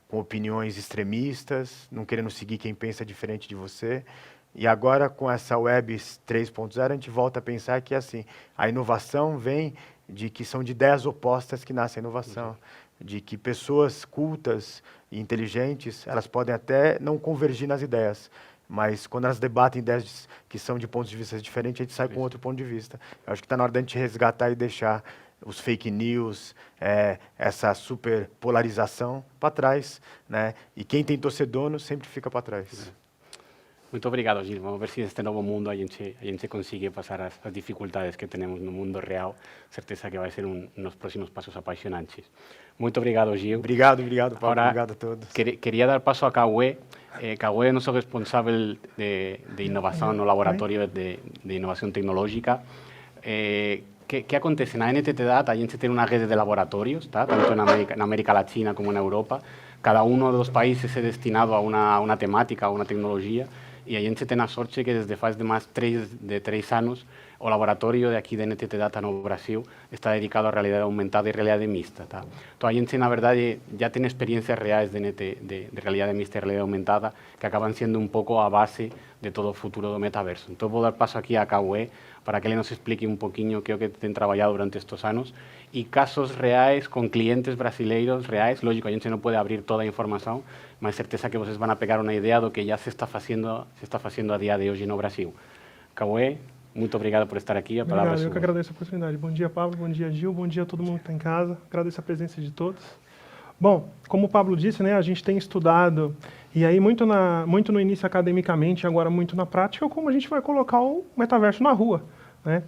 com opiniões extremistas, não querendo seguir quem pensa diferente de você. E agora, com essa Web 3.0, a gente volta a pensar que assim, a inovação vem de que são de ideias opostas que nasce a inovação, de que pessoas cultas e inteligentes, elas podem até não convergir nas ideias, mas quando elas debatem ideias que são de pontos de vista diferentes, a gente sai com outro ponto de vista. Eu acho que está na hora da gente resgatar e deixar os fake news, essa super polarização para trás, né? E quem tentou ser dono sempre fica para trás. Muito obrigado, Gil. Vamos ver se neste novo mundo a gente consegue passar as dificuldades que temos no mundo real. Certeza que vai ser dos próximos passos apaixonantes. Muito obrigado, Gil. Obrigado, Paulo. Ahora, obrigado a todos. Queria dar passo a Cauê. Cauê é nosso responsável de inovação no laboratório de inovação tecnológica. ¿Qué acontece? Na NTT Data a gente tem uma rede de laboratórios, tá? Tanto na América Latina como na Europa. Cada um dos países é destinado a uma temática, a uma tecnologia. E a gente tem a sorte que desde faz de 3 anos o laboratório de aqui da NTT Data no Brasil está dedicado a realidade aumentada e realidade mista. Tá? Então a gente, na verdade, já tem experiências reais de realidade mista e realidade aumentada que acabam sendo um pouco a base de todo o futuro do metaverso. Então vou dar passo aqui a Cauê para que ele nos explique um pouquinho o que tem trabalhado durante estes anos e casos reais com clientes brasileiros reais. Lógico, a gente não pode abrir toda a informação, mas certeza que vocês vão pegar uma ideia do que já se está fazendo a dia de hoje no Brasil. Cauê, muito obrigado por estar aqui. A palavra é sua. Eu que agradeço a oportunidade. Bom dia, Pablo. Bom dia, Gil. Bom dia a todo mundo que está em casa. Agradeço a presença de todos. Bom, como o Pablo disse, né, a gente tem estudado, e aí muito no início academicamente, agora muito na prática, como a gente vai colocar o metaverso na rua, né?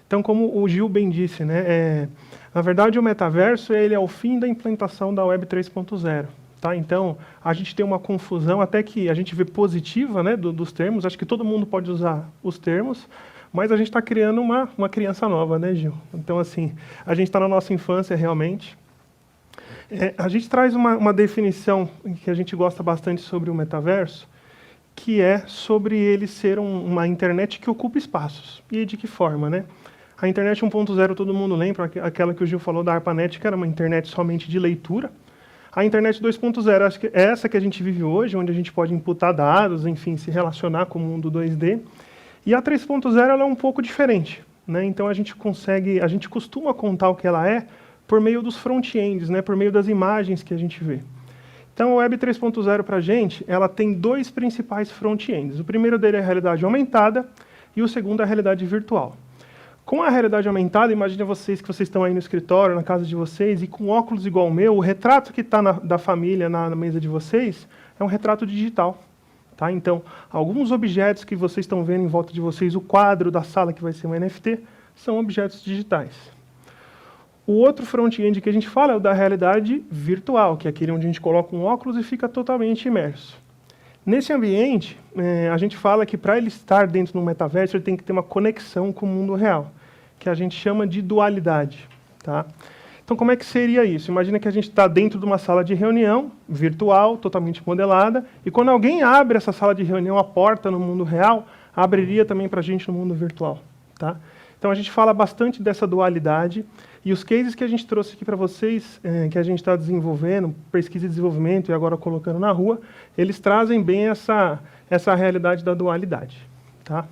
Então, como o Gil bem disse, né, na verdade o metaverso ele é o fim da implantação da Web 3.0. Tá? Então, a gente tem uma confusão, até que a gente vê positiva, né, dos termos, acho que todo mundo pode usar os termos, mas a gente está criando uma criança nova, né, Gil? Então, assim, a gente está na nossa infância realmente. A gente traz uma definição que a gente gosta bastante sobre o metaverso, que é sobre ele ser uma internet que ocupa espaços. E de que forma, né? A internet 1.0, todo mundo lembra, aquela que o Gil falou da ARPANET, que era uma internet somente de leitura. A internet 2.0, acho que é essa que a gente vive hoje, onde a gente pode imputar dados, enfim, se relacionar com o mundo 2D. E a 3.0 ela é um pouco diferente, né? Então a gente costuma contar o que ela é por meio dos front-ends, né? Por meio das imagens que a gente vê. Então a Web 3.0 para a gente, ela tem 2 principais front-ends. O primeiro dele é a realidade aumentada e o segundo é a realidade virtual. Com a realidade aumentada, imagine vocês que vocês estão aí no escritório, na casa de vocês, e com óculos igual ao meu, o retrato que está da família na mesa de vocês é um retrato digital. Tá? Então, alguns objetos que vocês estão vendo em volta de vocês, o quadro da sala que vai ser um NFT, são objetos digitais. O outro front-end que a gente fala é o da realidade virtual, que é aquele onde a gente coloca um óculos e fica totalmente imerso. Nesse ambiente, a gente fala que para ele estar dentro do metaverso, ele tem que ter uma conexão com o mundo real, que a gente chama de dualidade. Tá? Então, como é que seria isso? Imagina que a gente está dentro de uma sala de reunião virtual, totalmente modelada, e quando alguém abre essa sala de reunião, a porta no mundo real, abriria também para a gente no mundo virtual. Tá? Então, a gente fala bastante dessa dualidade, E os cases que a gente trouxe aqui para vocês, que a gente está desenvolvendo, pesquisa e desenvolvimento e agora colocando na rua, eles trazem bem essa realidade da dualidade. Tá?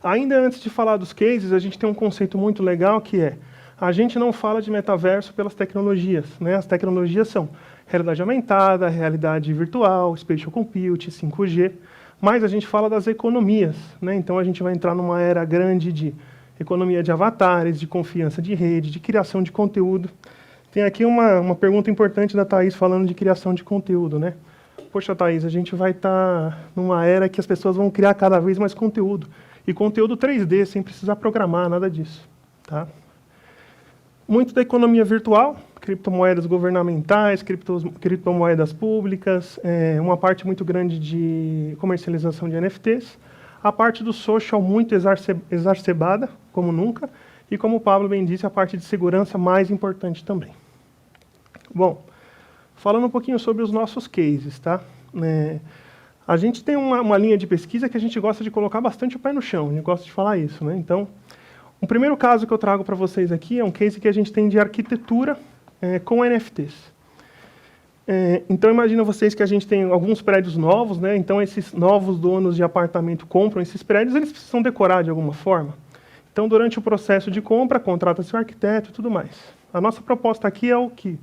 Ainda antes de falar dos cases, a gente tem um conceito muito legal que é, a gente não fala de metaverso pelas tecnologias. Né? As tecnologias são realidade aumentada, realidade virtual, spatial computing, 5G, mas a gente fala das economias. Né? Então a gente vai entrar numa era grande de economia de avatares, de confiança de rede, de criação de conteúdo. Tem aqui uma pergunta importante da Thaís falando de criação de conteúdo, né? Poxa, Thaís, a gente vai estar numa era que as pessoas vão criar cada vez mais conteúdo. E conteúdo 3D, sem precisar programar, nada disso. Tá? Muito da economia virtual, criptomoedas governamentais, criptomoedas públicas, uma parte muito grande de comercialização de NFTs, a parte do social muito exacerbada, como nunca, e como o Pablo bem disse, a parte de segurança mais importante também. Bom, falando um pouquinho sobre os nossos cases, tá? A gente tem uma linha de pesquisa que a gente gosta de colocar bastante o pé no chão, a gente gosta de falar isso, né? Então, o primeiro caso que eu trago para vocês aqui é um case que a gente tem de arquitetura com NFTs. Então, imagina vocês que a gente tem alguns prédios novos, né? Então, esses novos donos de apartamento compram esses prédios, eles precisam decorar de alguma forma. Então, durante o processo de compra, contrata-se o arquiteto e tudo mais. A nossa proposta aqui é o que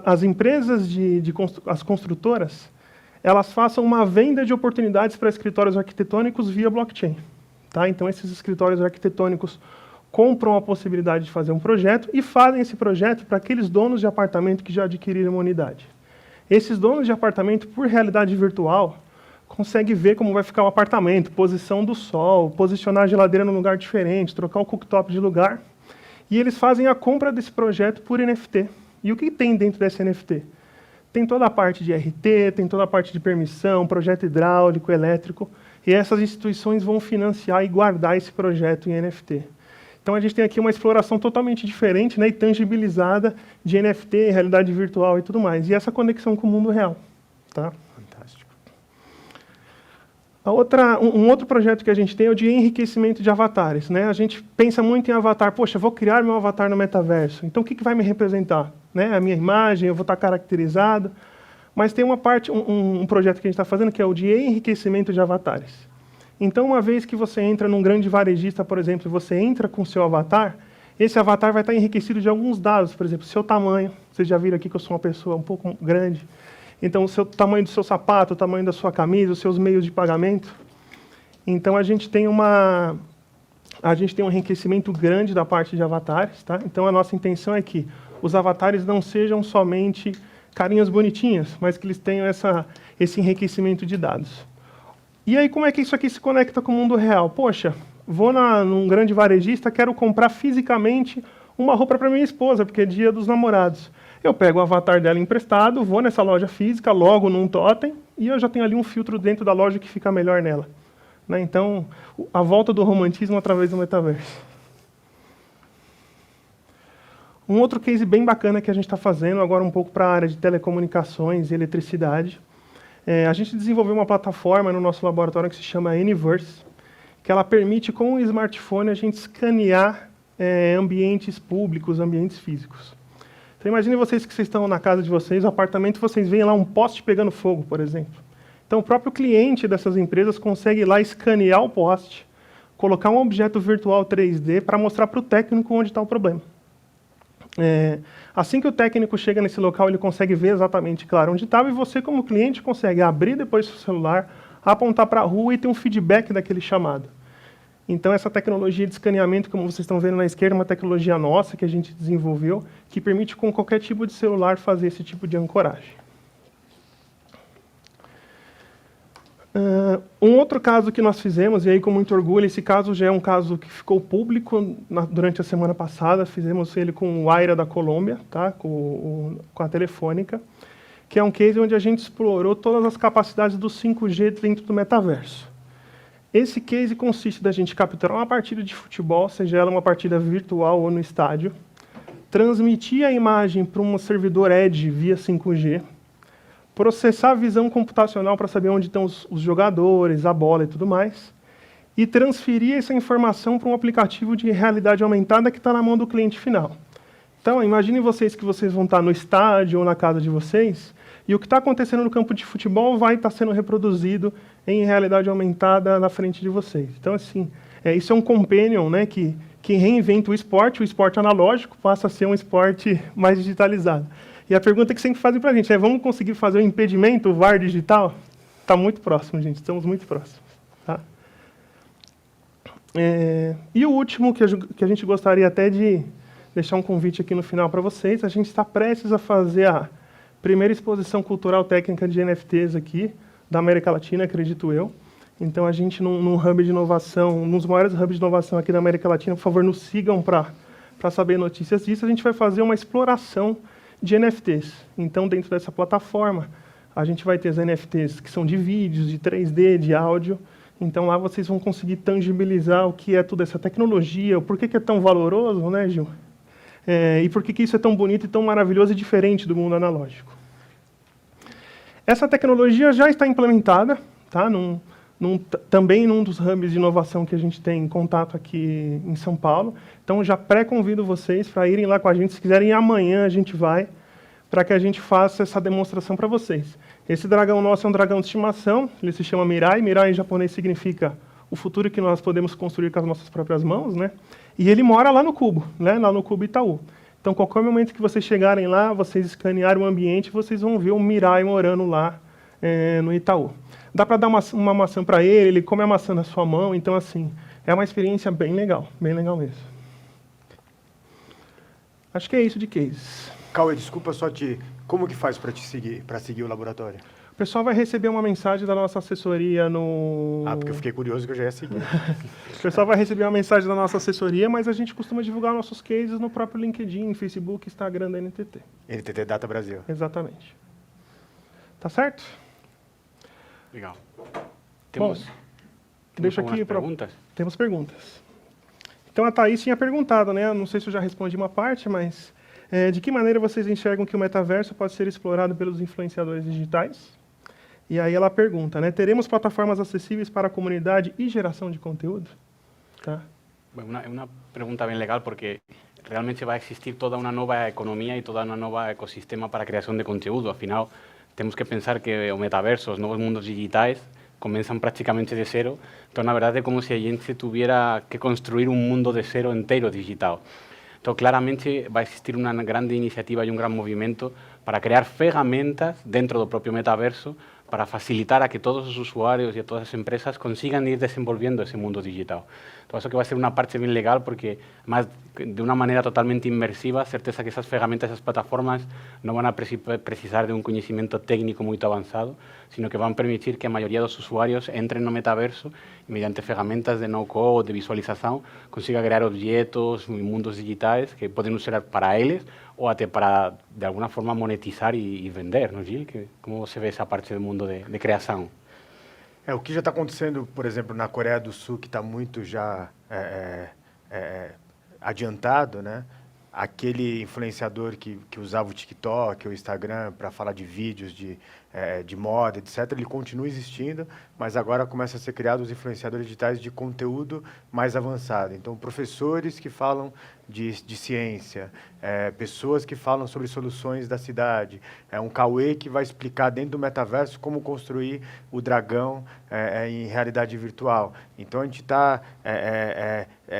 as empresas, as construtoras, elas façam uma venda de oportunidades para escritórios arquitetônicos via blockchain. Tá? Então, esses escritórios arquitetônicos compram a possibilidade de fazer um projeto e fazem esse projeto para aqueles donos de apartamento que já adquiriram uma unidade. Esses donos de apartamento, por realidade virtual, conseguem ver como vai ficar o apartamento, posição do sol, posicionar a geladeira num lugar diferente, trocar o cooktop de lugar. E eles fazem a compra desse projeto por NFT. E o que tem dentro desse NFT? Tem toda a parte de RT, tem toda a parte de permissão, projeto hidráulico, elétrico, e essas instituições vão financiar e guardar esse projeto em NFT. Então, a gente tem aqui uma exploração totalmente diferente, né, e tangibilizada de NFT, realidade virtual e tudo mais. E essa conexão com o mundo real. Tá? Fantástico. Um outro projeto que a gente tem é o de enriquecimento de avatares. Né? A gente pensa muito em avatar. Poxa, vou criar meu avatar no metaverso. Então, o que vai me representar? Né? A minha imagem, eu vou estar caracterizado. Mas tem uma parte, um projeto que a gente está fazendo que é o de enriquecimento de avatares. Então, uma vez que você entra num grande varejista, por exemplo, e você entra com o seu avatar, esse avatar vai estar enriquecido de alguns dados, por exemplo, seu tamanho. Vocês já viram aqui que eu sou uma pessoa um pouco grande. Então, o tamanho do seu sapato, o tamanho da sua camisa, os seus meios de pagamento. Então, a gente tem um enriquecimento grande da parte de avatares. Tá? Então, a nossa intenção é que os avatares não sejam somente carinhas bonitinhas, mas que eles tenham esse enriquecimento de dados. E aí, como é que isso aqui se conecta com o mundo real? Poxa, vou num grande varejista, quero comprar fisicamente uma roupa para minha esposa, porque é dia dos namorados. Eu pego o avatar dela emprestado, vou nessa loja física, logo num totem, e eu já tenho ali um filtro dentro da loja que fica melhor nela. Né? Então, a volta do romantismo através do metaverso. Um outro case bem bacana que a gente está fazendo, agora um pouco para a área de telecomunicações e eletricidade, a gente desenvolveu uma plataforma no nosso laboratório que se chama Anyverse, que ela permite, com o smartphone, a gente escanear ambientes públicos, ambientes físicos. Então, imagine vocês que vocês estão na casa de vocês, no apartamento, vocês veem lá um poste pegando fogo, por exemplo. Então, o próprio cliente dessas empresas consegue ir lá escanear o poste, colocar um objeto virtual 3D para mostrar para o técnico onde está o problema. Assim que o técnico chega nesse local, ele consegue ver exatamente, claro, onde estava, e você, como cliente, consegue abrir depois o seu celular, apontar para a rua e ter um feedback daquele chamado. Então, essa tecnologia de escaneamento, como vocês estão vendo na esquerda, é uma tecnologia nossa que a gente desenvolveu, que permite com qualquer tipo de celular fazer esse tipo de ancoragem. Um outro caso que nós fizemos, e aí com muito orgulho, esse caso já é um caso que ficou público durante a semana passada, fizemos ele com o Aira da Colômbia, tá? com a Telefônica, que é um case onde a gente explorou todas as capacidades do 5G dentro do metaverso. Esse case consiste da gente capturar uma partida de futebol, seja ela uma partida virtual ou no estádio, transmitir a imagem para um servidor Edge via 5G, processar a visão computacional para saber onde estão os jogadores, a bola e tudo mais, e transferir essa informação para um aplicativo de realidade aumentada que está na mão do cliente final. Então, imaginem vocês que vocês vão estar no estádio ou na casa de vocês, e o que está acontecendo no campo de futebol vai estar sendo reproduzido em realidade aumentada na frente de vocês. Então, assim, isso é um companion, né, que reinventa o esporte analógico passa a ser um esporte mais digitalizado. E a pergunta que sempre fazem para a gente é, vamos conseguir fazer o impedimento, o VAR digital? Está muito próximo, gente, estamos muito próximos. Tá? E o último, que a gente gostaria até de deixar um convite aqui no final para vocês, a gente está prestes a fazer a primeira exposição cultural técnica de NFTs aqui, da América Latina, acredito eu. Então, a gente, num hub de inovação, um dos maiores hubs de inovação aqui da América Latina, por favor, nos sigam para saber notícias disso. A gente vai fazer uma exploração de NFTs. Então, dentro dessa plataforma, a gente vai ter as NFTs que são de vídeos, de 3D, de áudio. Então, lá vocês vão conseguir tangibilizar o que é toda essa tecnologia, o porquê que é tão valoroso, né, Gil? E por que isso é tão bonito e tão maravilhoso e diferente do mundo analógico. Essa tecnologia já está implementada, tá? Também num dos hubs de inovação que a gente tem em contato aqui em São Paulo. Então, já pré-convido vocês para irem lá com a gente. Se quiserem, amanhã a gente vai, para que a gente faça essa demonstração para vocês. Esse dragão nosso é um dragão de estimação, ele se chama Mirai. Mirai em japonês significa o futuro que nós podemos construir com as nossas próprias mãos, né? E ele mora lá no Cubo, né? Lá no Cubo Itaú. Então, qualquer momento que vocês chegarem lá, vocês escanearem o ambiente, vocês vão ver o Mirai morando lá no Itaú. Dá para dar uma maçã para ele come a maçã na sua mão. Então, assim, é uma experiência bem legal mesmo. Acho que é isso de cases. Cauê, desculpa só como que faz para seguir o laboratório? O pessoal vai receber uma mensagem da nossa assessoria no... porque eu fiquei curioso que eu já ia seguir. O pessoal vai receber uma mensagem da nossa assessoria, mas a gente costuma divulgar nossos cases no próprio LinkedIn, Facebook, Instagram da NTT. NTT Data Brasil. Exatamente. Tá certo? Legal. Deixa aqui para perguntas. Temos perguntas. Então a Thaís tinha perguntado, né? Não sei se eu já respondi uma parte, mas de que maneira vocês enxergam que o metaverso pode ser explorado pelos influenciadores digitais? E aí ela pergunta, né? Teremos plataformas acessíveis para a comunidade e geração de conteúdo? Tá? É uma pergunta bem legal porque realmente vai existir toda uma nova economia e todo um novo ecossistema para a criação de conteúdo. Afinal, temos que pensar que o metaverso, os novos mundos digitais, começam praticamente de zero. Então, na verdade, é como se a gente tuviera que construir um mundo de zero inteiro digital. Então, claramente, vai existir uma grande iniciativa e um grande movimento para criar ferramentas dentro do próprio metaverso para facilitar a que todos os usuários e a todas as empresas consigam ir desenvolvendo esse mundo digital. Então, isso que vai ser uma parte bem legal, porque, mais de uma maneira totalmente imersiva, certeza que essas ferramentas, essas plataformas, não vão precisar de um conhecimento técnico muito avançado, sino que vão permitir que a maioria dos usuários entrem no metaverso e, mediante ferramentas de no-code, de visualização, consiga criar objetos e mundos digitais que podem ser para eles ou até para, de alguma forma, monetizar e vender, não, Gil? Como você vê essa parte do mundo de criação? O que já está acontecendo, por exemplo, na Coreia do Sul, que está muito já adiantado, né? Aquele influenciador que usava o TikTok, o Instagram para falar de vídeos de moda, etc., ele continua existindo, mas agora começam a ser criados influenciadores digitais de conteúdo mais avançado. Então, professores que falam de ciência, pessoas que falam sobre soluções da cidade, um Cauê que vai explicar dentro do metaverso como construir o dragão em realidade virtual. Então, a gente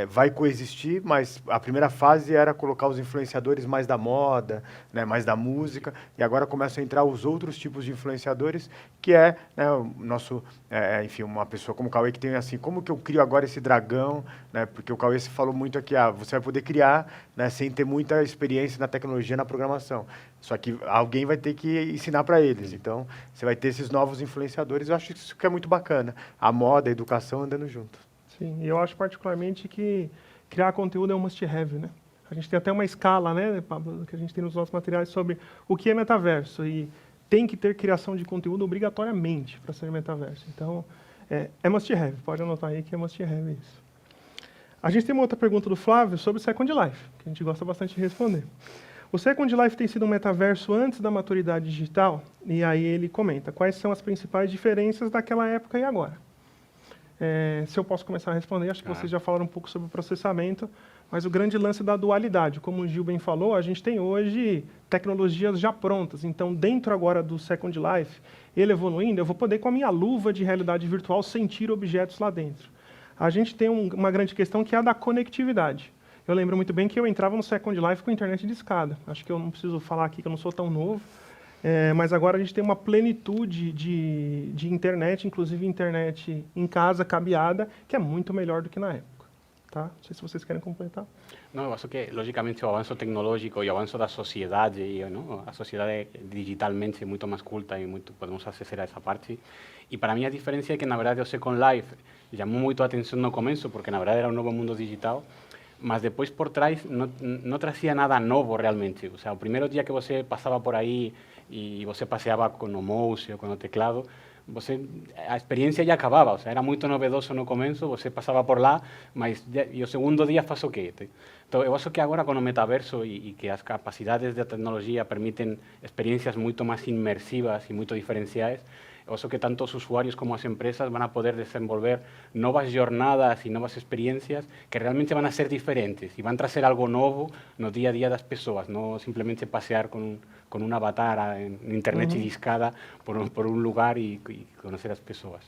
vai coexistir, mas a primeira fase era colocar os influenciadores mais da moda, né, mais da música, e agora começam a entrar os outros tipos de influenciadores, que né, o nosso, enfim, uma pessoa como o Cauê que tem assim, como que eu crio agora esse dragão, né, porque o Cauê falou muito aqui, você vai poder criar, né, sem ter muita experiência na tecnologia, na programação. Só que alguém vai ter que ensinar para eles. Então, você vai ter esses novos influenciadores. Eu acho isso que é muito bacana. A moda, a educação andando junto. Sim, e eu acho particularmente que criar conteúdo é um must-have, né? A gente tem até uma escala, né, Pablo, que a gente tem nos nossos materiais sobre o que é metaverso. E tem que ter criação de conteúdo obrigatoriamente para ser metaverso. Então, é must-have. Pode anotar aí que é must-have isso. A gente tem uma outra pergunta do Flávio sobre o Second Life, que a gente gosta bastante de responder. O Second Life tem sido um metaverso antes da maturidade digital? E aí ele comenta, quais são as principais diferenças daquela época e agora? Se eu posso começar a responder, acho que vocês já falaram um pouco sobre o processamento, mas o grande lance da dualidade, como o Gil bem falou, a gente tem hoje tecnologias já prontas. Então, dentro agora do Second Life, ele evoluindo, eu vou poder, com a minha luva de realidade virtual, sentir objetos lá dentro. A gente tem uma grande questão que é a da conectividade. Eu lembro muito bem que eu entrava no Second Life com internet de escada. Acho que eu não preciso falar aqui que eu não sou tão novo, mas agora a gente tem uma plenitude de internet, inclusive internet em casa, cabeada, que é muito melhor do que na época. Tá? Não sei se vocês querem completar. Não, eu acho que, logicamente, o avanço tecnológico e o avanço da sociedade, a sociedade digitalmente é muito mais culta e podemos acessar a essa parte. E para mim a diferença é que, na verdade, o Second Life chamou muito a atenção no começo, porque, na verdade, era um novo mundo digital, mas depois por trás não trazia nada novo realmente. O sea, o primeiro dia que você passava por aí e você passeava com o mouse ou com o teclado, a experiência já acabava, o sea, era muito novedoso no começo, você passava por lá, mas e o segundo dia faz o quê? Então, eu acho que agora com o metaverso e que as capacidades da tecnologia permitem experiências muito mais imersivas e muito diferenciais, eu acho que tanto os usuários como as empresas vão a poder desenvolver novas jornadas e novas experiências que realmente vão a ser diferentes e vão trazer algo novo no dia a dia das pessoas, não simplesmente passear com um avatar em internet discada por um lugar e conhecer as pessoas.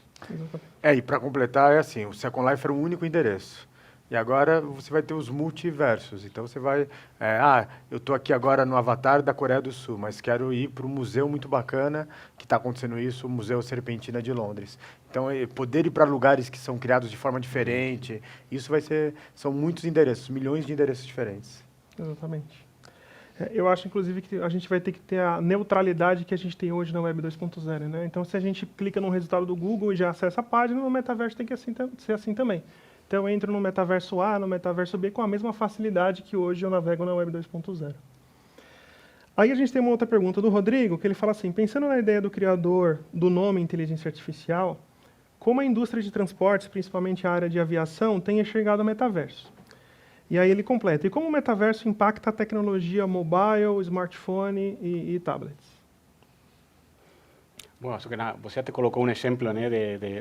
E para completar, é assim, o Second Life era um único endereço. E agora você vai ter os multiversos. Então você vai... eu estou aqui agora no Avatar da Coreia do Sul, mas quero ir para um museu muito bacana que está acontecendo isso, o Museu Serpentina de Londres. Então, poder ir para lugares que são criados de forma diferente, isso vai ser... São muitos endereços, milhões de endereços diferentes. Exatamente. Eu acho, inclusive, que a gente vai ter que ter a neutralidade que a gente tem hoje na Web 2.0, né? Então, se a gente clica no resultado do Google e já acessa a página, no metaverso tem que ser assim também. Então, eu entro no metaverso A, no metaverso B, com a mesma facilidade que hoje eu navego na Web 2.0. Aí a gente tem uma outra pergunta do Rodrigo, que ele fala assim, pensando na ideia do criador do nome inteligência artificial, como a indústria de transportes, principalmente a área de aviação, tem enxergado o metaverso? E aí ele completa, e como o metaverso impacta a tecnologia mobile, smartphone e tablets? Bom, acho que você até colocou um exemplo, né,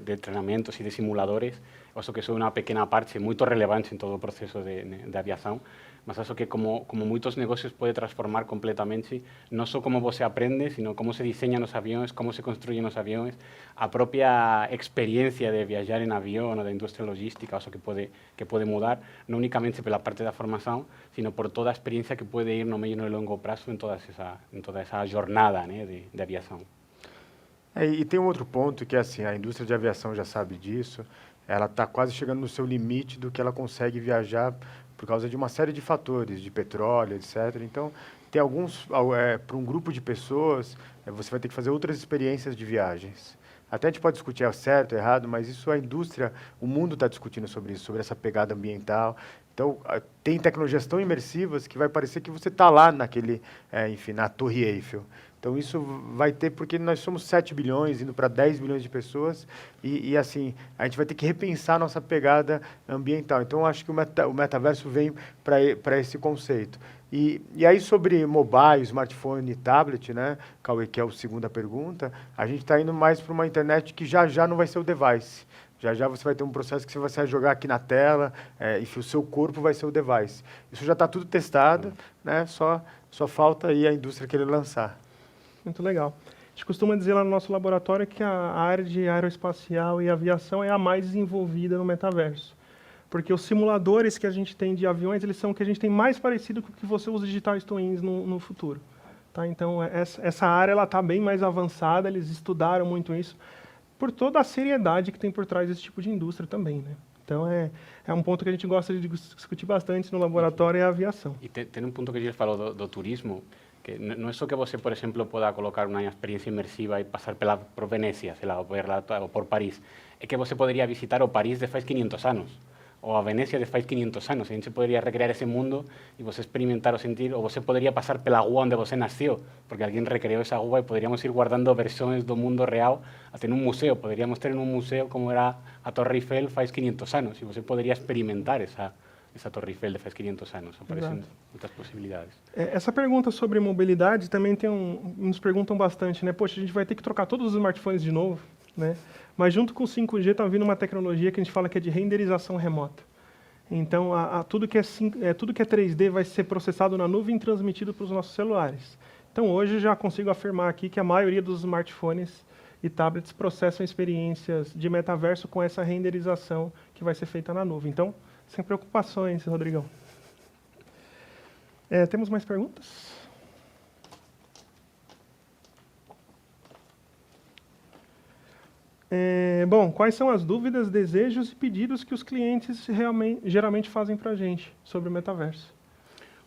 de treinamentos e de simuladores. Eu acho que isso é uma pequena parte muito relevante em todo o processo de aviação, mas acho que como muitos negócios pode transformar completamente, não só como você aprende, sino como se desenham os aviões, como se construem os aviões, a própria experiência de viajar em avião ou da indústria logística, acho que pode mudar, não unicamente pela parte da formação, sino por toda a experiência que pode ir no meio e no longo prazo em toda essa jornada, né, de aviação. E tem um outro ponto que é assim, a indústria de aviação já sabe disso, ela está quase chegando no seu limite do que ela consegue viajar por causa de uma série de fatores, de petróleo, etc. Então, tem alguns, para um grupo de pessoas, você vai ter que fazer outras experiências de viagens. Até a gente pode discutir é certo, errado, mas isso a indústria, o mundo está discutindo sobre isso, sobre essa pegada ambiental. Então, tem tecnologias tão imersivas que vai parecer que você está lá na Torre Eiffel. Então, isso vai ter, porque nós somos 7 bilhões, indo para 10 bilhões de pessoas, e assim, a gente vai ter que repensar a nossa pegada ambiental. Então, eu acho que o metaverso vem para esse conceito. E aí, sobre mobile, smartphone e tablet, né, Cauê, que é a segunda pergunta, a gente está indo mais para uma internet que já não vai ser o device. Já você vai ter um processo que você vai jogar aqui na tela, e o seu corpo vai ser o device. Isso já está tudo testado, né, só falta aí a indústria querer lançar. Muito legal. A gente costuma dizer lá no nosso laboratório que a área de aeroespacial e aviação é a mais desenvolvida no metaverso. Porque os simuladores que a gente tem de aviões, eles são o que a gente tem mais parecido com o que você usa digital twins no futuro. Tá? Então, essa área está bem mais avançada, eles estudaram muito isso, por toda a seriedade que tem por trás desse tipo de indústria também, né? Então, é um ponto que a gente gosta de discutir bastante no laboratório, é a aviação. E tem um ponto que a gente falou do turismo, que não é só que você, por exemplo, possa colocar uma experiência imersiva e passar por Venecia, sei lá, ou por Paris. É que você poderia visitar o Paris de faz 500 anos, ou a Venecia de faz 500 anos. A gente poderia recriar esse mundo e você experimentar ou sentir, ou você poderia passar pela rua onde você nasceu, porque alguém recriou essa rua e poderíamos ir guardando versões do mundo real até num museu. Poderíamos ter num museu como era a Torre Eiffel faz 500 anos, e você poderia experimentar essa Torre Eiffel de faz 500 anos. Aparecem muitas possibilidades. Essa pergunta sobre mobilidade também nos perguntam bastante, né? Poxa, a gente vai ter que trocar todos os smartphones de novo? né? Mas junto com o 5G está vindo uma tecnologia que a gente fala que é de renderização remota. Então, tudo que é 3D vai ser processado na nuvem e transmitido para os nossos celulares. Então, hoje já consigo afirmar aqui que a maioria dos smartphones e tablets processam experiências de metaverso com essa renderização que vai ser feita na nuvem. Então, sem preocupações, Rodrigão. Temos mais perguntas? Bom, quais são as dúvidas, desejos e pedidos que os clientes geralmente fazem para a gente sobre o metaverso?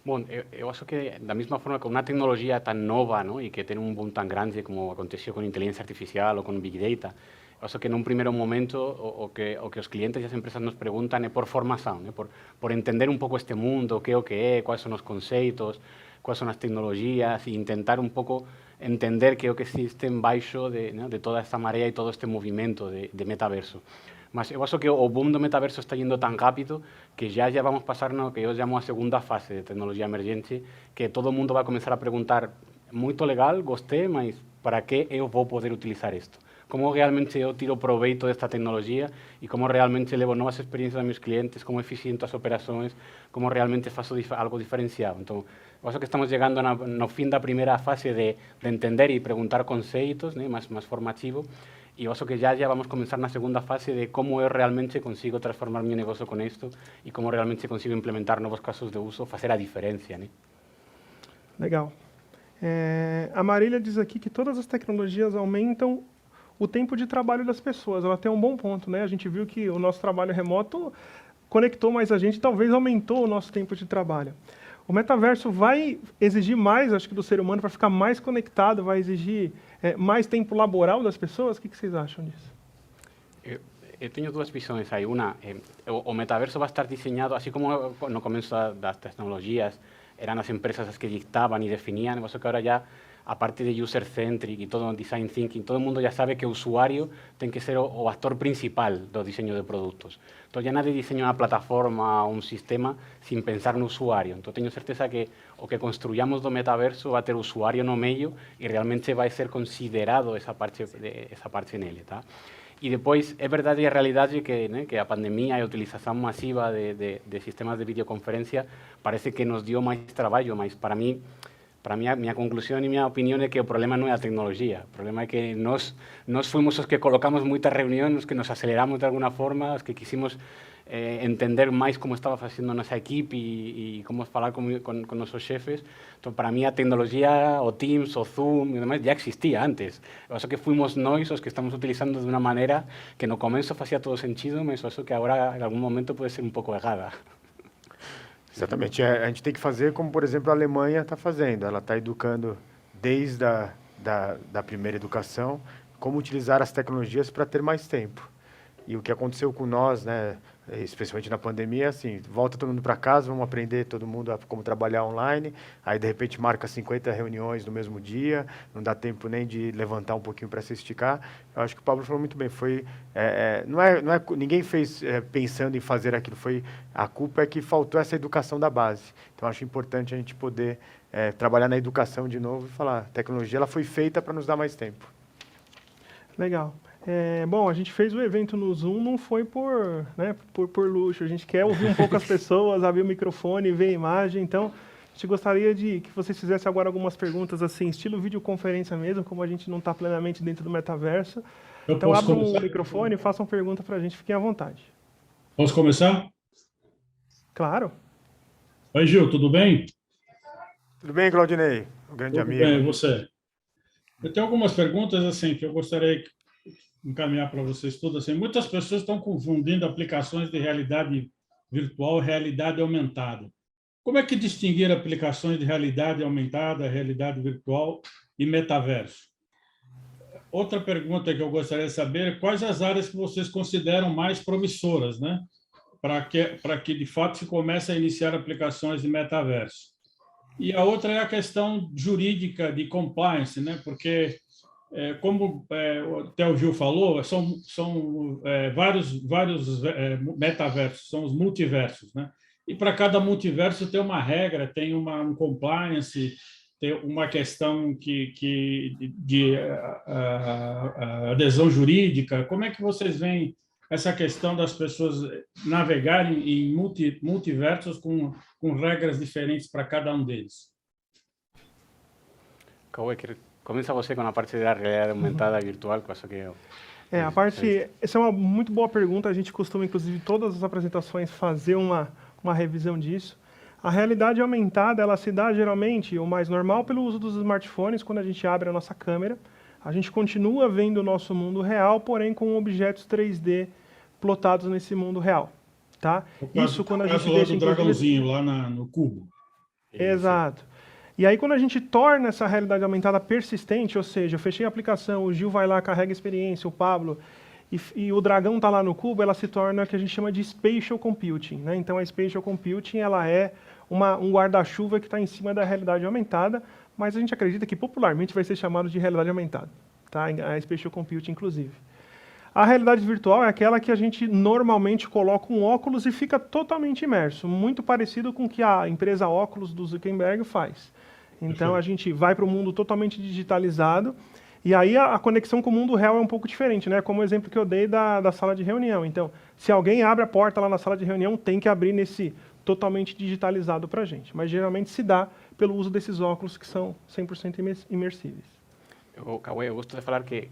Bom, eu acho que da mesma forma que uma tecnologia tão nova, não, e que tem boom tão grande como aconteceu com inteligência artificial ou com Big Data, eu acho que num primeiro momento o que os clientes e as empresas nos perguntam é por formação, né, por entender um pouco este mundo, o que é, quais são os conceitos, quais são as tecnologias e tentar um pouco entender que é o que existe embaixo de toda esta marea e todo este movimento de metaverso. Mas eu acho que o boom do metaverso está indo tão rápido que já vamos passar no que eu chamo a segunda fase de tecnologia emergente, que todo mundo vai começar a perguntar, muito legal, gostei, mas para que eu vou poder utilizar isto? Como realmente eu tiro proveito desta tecnologia e como realmente levo novas experiências a meus clientes, como eficiento as operações, como realmente faço algo diferenciado. Então, eu acho que estamos chegando no fim da primeira fase de entender e perguntar conceitos, né, mais formativo, e eu acho que já vamos começar na segunda fase de como eu realmente consigo transformar meu negócio com isto e como realmente consigo implementar novos casos de uso, fazer a diferença, né? Legal. A Marília diz aqui que todas as tecnologias aumentam o tempo de trabalho das pessoas. Ela tem um bom ponto, né? A gente viu que o nosso trabalho remoto conectou mais a gente, talvez aumentou o nosso tempo de trabalho. O metaverso vai exigir mais, acho que, do ser humano para ficar mais conectado, vai exigir mais tempo laboral das pessoas? O que vocês acham disso? Eu tenho duas visões aí. Uma, o metaverso vai estar desenhado, assim como no começo das tecnologias, eram as empresas as que dictavam e definiam, eu acho que agora já a parte de user-centric e todo o design thinking, todo mundo já sabe que o usuário tem que ser o ator principal do desenho de produtos. Então, já nadie desenha uma plataforma ou um sistema sem pensar no usuário. Então, tenho certeza que o que construyamos do metaverso vai ter o usuário no meio e realmente vai ser considerado essa parte nele, tá? E depois, é verdade e a realidade que a pandemia e a utilização massiva de sistemas de videoconferência parece que nos deu mais trabalho, mas para mim, minha conclusão e minha opinião é que o problema não é a tecnologia, o problema é que nós fomos os que colocamos muitas reuniões, os que nos aceleramos de alguma forma, os que quisimos entender mais como estava fazendo nossa equipe e como falar com nossos chefes. Então, para mim, a tecnologia, o Teams, o Zoom e demais, já existia antes. Eu acho que fomos nós os que estamos utilizando de uma maneira que no começo fazia todo sentido, mas eu acho que agora, em algum momento, pode ser um pouco errada. Exatamente. A gente tem que fazer como, por exemplo, a Alemanha está fazendo. Ela está educando desde da primeira educação como utilizar as tecnologias para ter mais tempo. E o que aconteceu com nós, né, especialmente na pandemia, assim, volta todo mundo para casa, vamos aprender todo mundo a como trabalhar online, aí de repente marca 50 reuniões no mesmo dia, não dá tempo nem de levantar um pouquinho para se esticar. Eu acho que o Pablo falou muito bem, ninguém fez pensando em fazer aquilo, a culpa é que faltou essa educação da base. Então, acho importante a gente poder trabalhar na educação de novo e falar, a tecnologia ela foi feita para nos dar mais tempo. Legal. Bom, a gente fez o evento no Zoom, não foi por luxo. A gente quer ouvir um pouco as pessoas, abrir o microfone, ver a imagem. Então, a gente gostaria que vocês fizessem agora algumas perguntas, assim, estilo videoconferência mesmo, como a gente não está plenamente dentro do metaverso. Então, abram o microfone e façam pergunta para a gente, fiquem à vontade. Posso começar? Claro. Oi, Gil, tudo bem? Tudo bem, Claudinei? Um grande amigo. Tudo bem, e você? Eu tenho algumas perguntas assim que eu gostaria de encaminhar para vocês todas. Assim, muitas pessoas estão confundindo aplicações de realidade virtual e realidade aumentada. Como é que distinguir aplicações de realidade aumentada, realidade virtual e metaverso? Outra pergunta que eu gostaria de saber é quais as áreas que vocês consideram mais promissoras, né? Para que de fato se comece a iniciar aplicações de metaverso. E a outra é a questão jurídica de compliance, né? Porque, como até o Gil falou, são vários metaversos, são os multiversos, né? E para cada multiverso tem uma regra, tem um compliance, ter uma questão de adesão jurídica. Como é que vocês veem essa questão das pessoas navegarem em multiversos com regras diferentes para cada um deles? Cauê, começa você com a parte da realidade aumentada virtual, que acho que essa é uma muito boa pergunta. A gente costuma, inclusive, todas as apresentações fazer uma revisão disso. A realidade aumentada, ela se dá geralmente, o mais normal, pelo uso dos smartphones. Quando a gente abre a nossa câmera, a gente continua vendo o nosso mundo real, porém com objetos 3D plotados nesse mundo real, tá? Isso quando a gente deixa do dragãozinho lá no cubo. Exato. E aí quando a gente torna essa realidade aumentada persistente, ou seja, eu fechei a aplicação, o Gil vai lá, carrega a experiência, o Pablo, e o dragão está lá no cubo, ela se torna o que a gente chama de Spatial Computing, né? Então a Spatial Computing, ela é um guarda-chuva que está em cima da realidade aumentada, mas a gente acredita que popularmente vai ser chamado de realidade aumentada, tá? A Spatial Computing, inclusive. A realidade virtual é aquela que a gente normalmente coloca um óculos e fica totalmente imerso, muito parecido com o que a empresa óculos do Zuckerberg faz. Então a gente vai para o mundo totalmente digitalizado, e aí a conexão com o mundo real é um pouco diferente, né? Como o exemplo que eu dei da sala de reunião. Então, se alguém abre a porta lá na sala de reunião, tem que abrir nesse totalmente digitalizado para a gente. Mas geralmente se dá pelo uso desses óculos que são 100% imersíveis. Cauê, eu gosto de falar que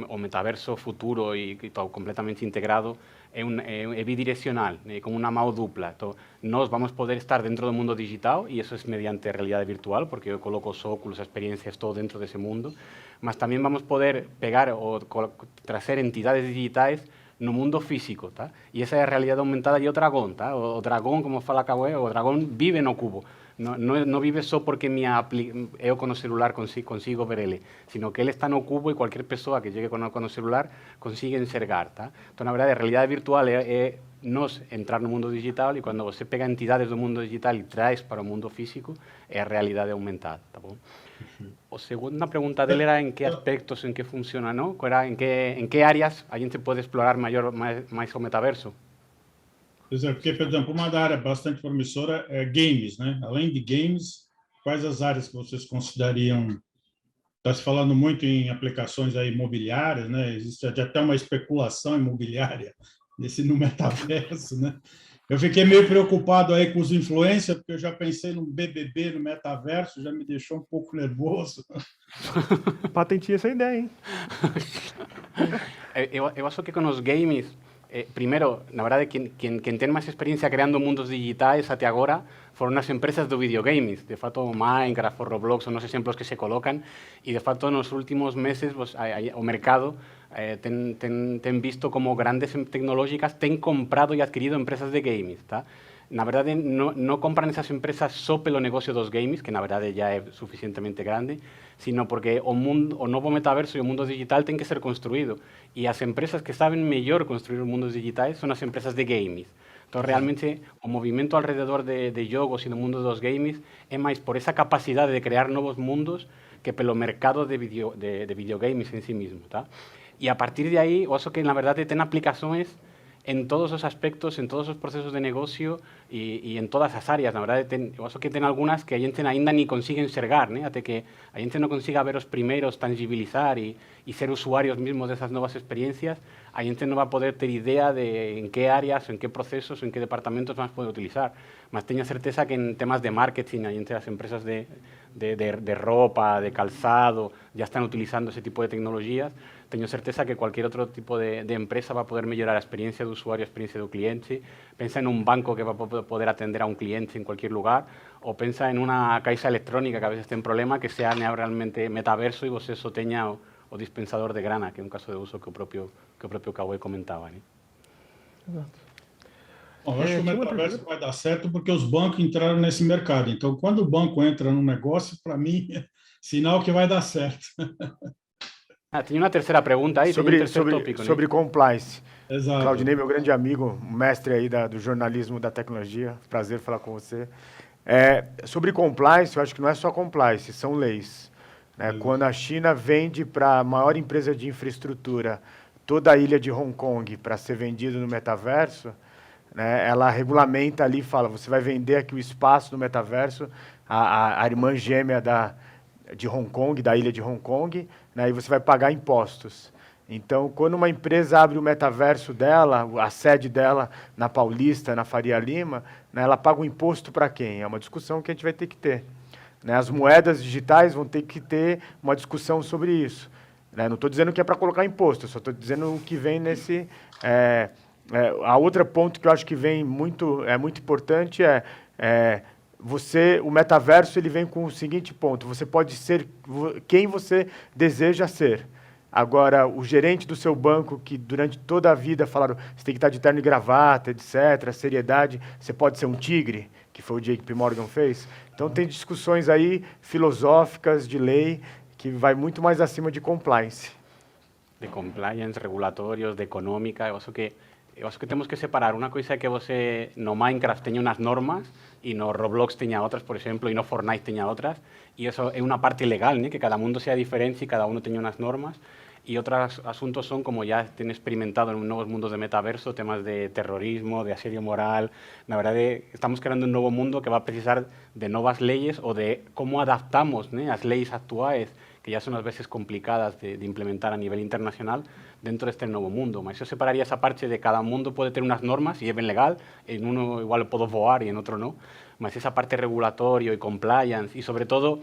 o metaverso futuro e completamente integrado é bidirecional, como uma mão dupla. Então, nós vamos poder estar dentro do mundo digital, e isso é mediante realidade virtual, porque eu coloco os óculos, as experiências, todo dentro desse mundo, mas também vamos poder pegar ou trazer entidades digitais no mundo físico, tá? E essa é a realidade aumentada e o dragão, tá? O dragão, como fala Cauê, o dragão vive no cubo. Não vive só porque eu com o celular consigo ver ele, sino que ele está no cubo e qualquer pessoa que chegue com o celular consiga enxergar, tá? Então, na verdade, a realidade virtual é nós entrar no mundo digital, e quando você pega entidades do mundo digital e traz para o mundo físico, é a realidade aumentada, tá bom? A segunda pergunta dele era em que aspectos, em que funciona, não? Era em que áreas a gente pode explorar mais o metaverso? Porque, por exemplo, uma área bastante promissora é games, né? Além de games, quais as áreas que vocês considerariam? Está se falando muito em aplicações aí imobiliárias, né? Existe até uma especulação imobiliária no metaverso, né? Eu fiquei meio preocupado aí com os influencers, porque eu já pensei no BBB, no metaverso, já me deixou um pouco nervoso. Patenteei essa ideia, hein? Eu acho que com os games, primeiro, na verdade, quem tem mais experiência criando mundos digitais até agora foram as empresas de videogames. De fato, Minecraft ou Roblox são os exemplos que se colocam, e de fato, nos últimos meses, o mercado tem visto como grandes tecnológicas têm comprado e adquirido empresas de games, tá? Na verdade, não compram essas empresas só pelo negócio dos games, que na verdade já é suficientemente grande, sino porque o novo metaverso e o mundo digital tem que ser construído. E as empresas que sabem melhor construir mundos digitais são as empresas de games. Então, realmente, o movimento alrededor de jogos e do mundo dos games é mais por essa capacidade de criar novos mundos que pelo mercado de videogames em si mesmo, tá? E a partir de aí, eu acho que, na verdade, tem aplicações en todos os aspectos, en todos os processos de negocio e en todas as áreas. Na verdade, eu acho que tem algunas que a gente ainda nem consiga enxergar, né? Até que a gente não consiga ver os primeiros, tangibilizar e ser usuários mesmos dessas novas experiências, a gente não vai poder ter ideia de em que áreas, en que processos, en que departamentos vamos poder utilizar. Mas tenho certeza que en temas de marketing, a gente, as empresas de roupa, de calzado, já estão utilizando esse tipo de tecnologias. Tenho certeza que qualquer outro tipo de empresa vai poder melhorar a experiência do usuário, a experiência do cliente. Pensa em um banco que vai poder atender a um cliente em qualquer lugar, ou pensa em uma caixa eletrônica que a vezes tem problema, que seja realmente metaverso e você só tenha o dispensador de grana, que é um caso de uso que o próprio Cauê comentava, né? Exato. Bom, eu acho que o metaverso vai dar certo porque os bancos entraram nesse mercado. Então, quando o banco entra no negócio, para mim, é sinal que vai dar certo. Tem uma terceira pergunta aí, sobre compliance. Exato. Claudinei, meu grande amigo, mestre aí do jornalismo da tecnologia, prazer falar com você. Sobre compliance, eu acho que não é só compliance, são leis. Né? Quando a China vende para a maior empresa de infraestrutura toda a ilha de Hong Kong para ser vendido no metaverso, né, ela regulamenta ali, fala, você vai vender aqui o espaço no metaverso, a irmã gêmea de Hong Kong, da ilha de Hong Kong, né, e você vai pagar impostos. Então, quando uma empresa abre o metaverso dela, a sede dela na Paulista, na Faria Lima, né, ela paga o imposto para quem? É uma discussão que a gente vai ter que ter. Né? As moedas digitais vão ter que ter uma discussão sobre isso. Né? Não estou dizendo que é para colocar imposto, só estou dizendo o que vem nesse... a outra ponto que eu acho que vem muito importante o metaverso ele vem com o seguinte ponto: você pode ser quem você deseja ser. Agora, o gerente do seu banco, que durante toda a vida falaram você tem que estar de terno e gravata, etc., seriedade, você pode ser um tigre, que foi o JP Morgan fez. Então, tem discussões aí filosóficas, de lei, que vai muito mais acima de compliance. De compliance, regulatórios, de económica, eu acho que temos que separar. Uma coisa é que você no Minecraft tenha umas normas e no Roblox tenha outras, por exemplo, e no Fortnite tenha outras, e isso é uma parte legal, ¿no? Que cada mundo sea diferente y cada uno tenga unas normas. Y otros asuntos son, como ya han experimentado en nuevos mundos de metaverso, temas de terrorismo, de asedio moral. La verdad es que estamos creando un nuevo mundo que va a precisar de nuevas leyes o de cómo adaptamos, ¿no?, las leyes actuales, que ya son a veces complicadas de implementar a nivel internacional, dentro de este nuevo mundo. Mas yo separaría esa parte de cada mundo puede tener unas normas y es bien legal, en uno igual puedo voar y en otro no, mas esa parte regulatorio y compliance y sobre todo,